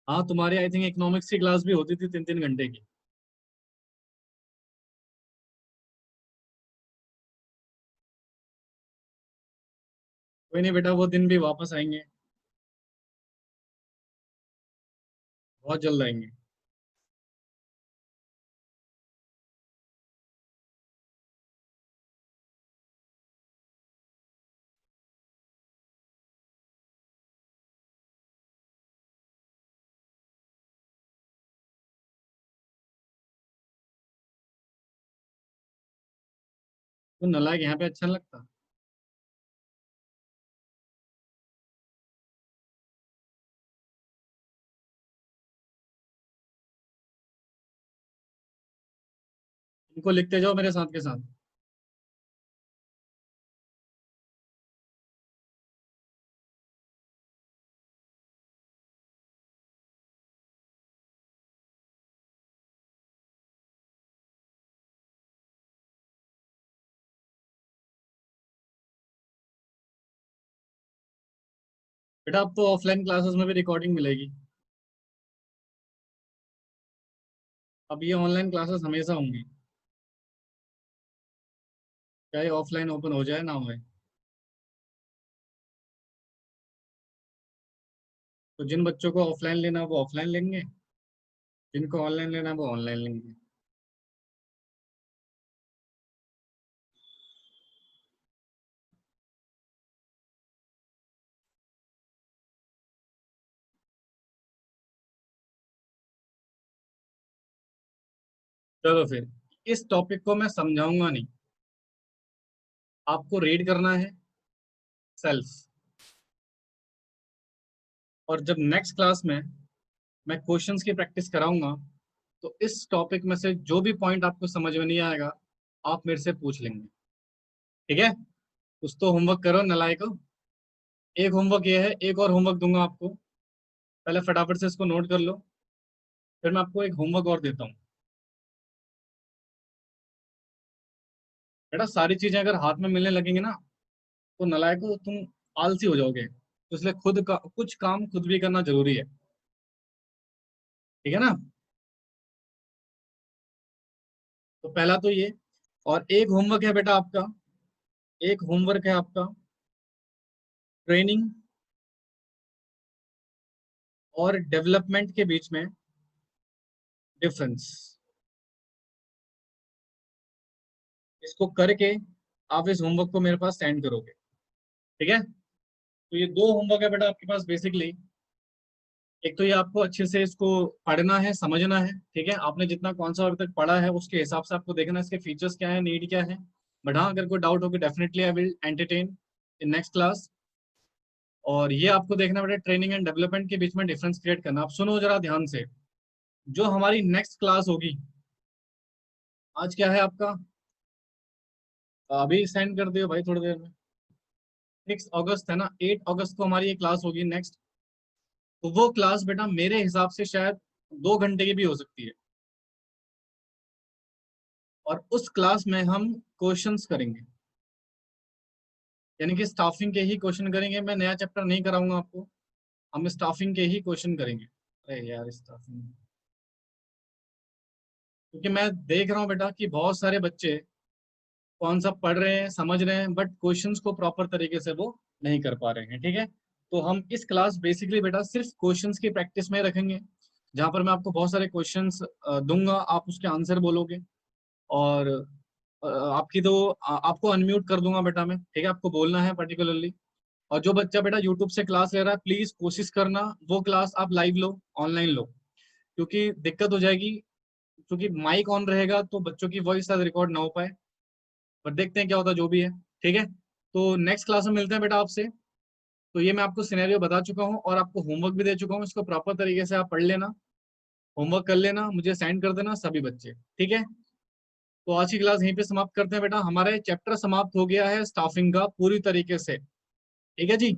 हाँ तुम्हारी आई थिंक इकोनॉमिक्स की क्लास भी होती थी 3 3 घंटे की। कोई नहीं बेटा, वो दिन भी वापस आएंगे। बहुत जल्द आएंगे। तो नालायक यहाँ पे अच्छा नहीं लगता? इनको लिखते जाओ मेरे साथ के साथ। बेटा अब तो ऑफलाइन क्लासेस में भी रिकॉर्डिंग मिलेगी। अब ये ऑनलाइन क्लासेस हमेशा होंगी, चाहे ऑफलाइन ओपन हो जाए ना हो। तो जिन बच्चों को ऑफलाइन लेना है वो ऑफलाइन लेंगे, जिनको ऑनलाइन लेना है वो ऑनलाइन लेंगे। चलो फिर, इस टॉपिक को मैं समझाऊंगा नहीं, आपको रीड करना है सेल्फ। और जब नेक्स्ट क्लास में मैं क्वेश्चंस की प्रैक्टिस कराऊंगा, तो इस टॉपिक में से जो भी पॉइंट आपको समझ में नहीं आएगा आप मेरे से पूछ लेंगे। ठीक है? कुछ तो होमवर्क करो नलायको। एक होमवर्क ये है, एक और होमवर्क दूंगा आपको, पहले फटाफट से इसको नोट कर लो, फिर मैं आपको एक होमवर्क और देता हूँ। बेटा सारी चीजें अगर हाथ में मिलने लगेंगी ना, तो नलायको तुम आलसी हो जाओगे, तो इसलिए खुद का कुछ काम खुद भी करना जरूरी है। ठीक है ना? तो पहला तो ये, और एक होमवर्क है बेटा आपका, एक होमवर्क है आपका ट्रेनिंग और डेवलपमेंट के बीच में डिफरेंस। इसको करके आप इस होमवर्क को मेरे पास सेंड करोगे। ठीक है? तो ये दो होमवर्क है बेटा आपके पास बेसिकली। एक तो ये आपको अच्छे से इसको पढ़ना है, समझना है। ठीक है? आपने जितना कौन सा अभी तक पढ़ा है उसके हिसाब से आपको देखना है इसके फीचर्स क्या है, नीड क्या है। बट हाँ, अगर कोई डाउट हो कि definitely I will entertain in next class. और ये आपको देखना बेटा ट्रेनिंग एंड डेवलपमेंट के बीच में डिफरेंस क्रिएट करना। आप सुनो जरा ध्यान से, जो हमारी नेक्स्ट क्लास होगी, आज क्या है आपका, अभी सेंड कर दियो भाई थोड़ी देर में। 6 अगस्त है ना, 8 अगस्त को हमारी ये क्लास होगी नेक्स्ट। तो वो क्लास बेटा मेरे हिसाब से शायद 2 घंटे की भी हो सकती है। और उस क्लास में हम क्वेश्चंस करेंगे, यानी कि स्टाफिंग के ही क्वेश्चन करेंगे। मैं नया चैप्टर नहीं कराऊंगा आपको, हम स्टाफिंग के ही क्वेश्चन करेंगे। अरे यार स्टाफिंग, क्योंकि मैं देख रहा हूँ बेटा कि बहुत सारे बच्चे कौन सा पढ़ रहे हैं, समझ रहे हैं, बट क्वेश्चंस को प्रॉपर तरीके से वो नहीं कर पा रहे हैं। ठीक है? तो हम इस क्लास बेसिकली बेटा सिर्फ क्वेश्चंस की प्रैक्टिस में रखेंगे, जहां पर मैं आपको बहुत सारे क्वेश्चंस दूंगा, आप उसके आंसर बोलोगे। और आपकी तो आपको अनम्यूट कर दूंगा बेटा मैं। ठीक है? आपको बोलना है पर्टिकुलरली। और जो बच्चा बेटा यूट्यूब से क्लास ले रहा है, प्लीज कोशिश करना वो क्लास आप लाइव लो, ऑनलाइन लो, क्योंकि दिक्कत हो जाएगी। क्योंकि माइक ऑन रहेगा तो बच्चों की वॉइस शायद रिकॉर्ड ना हो पाए, पर देखते हैं क्या होता है, जो भी है। ठीक है? तो नेक्स्ट क्लास में मिलते हैं बेटा आपसे। तो ये मैं आपको सिनेरियो बता चुका हूँ और आपको होमवर्क भी दे चुका हूँ, इसको प्रॉपर तरीके से आप पढ़ लेना, होमवर्क कर लेना, मुझे सेंड कर देना सभी बच्चे। ठीक है? तो आज की क्लास यहीं पे समाप्त करते हैं बेटा, हमारा चैप्टर समाप्त हो गया है स्टाफिंग का पूरी तरीके से। ठीक है जी?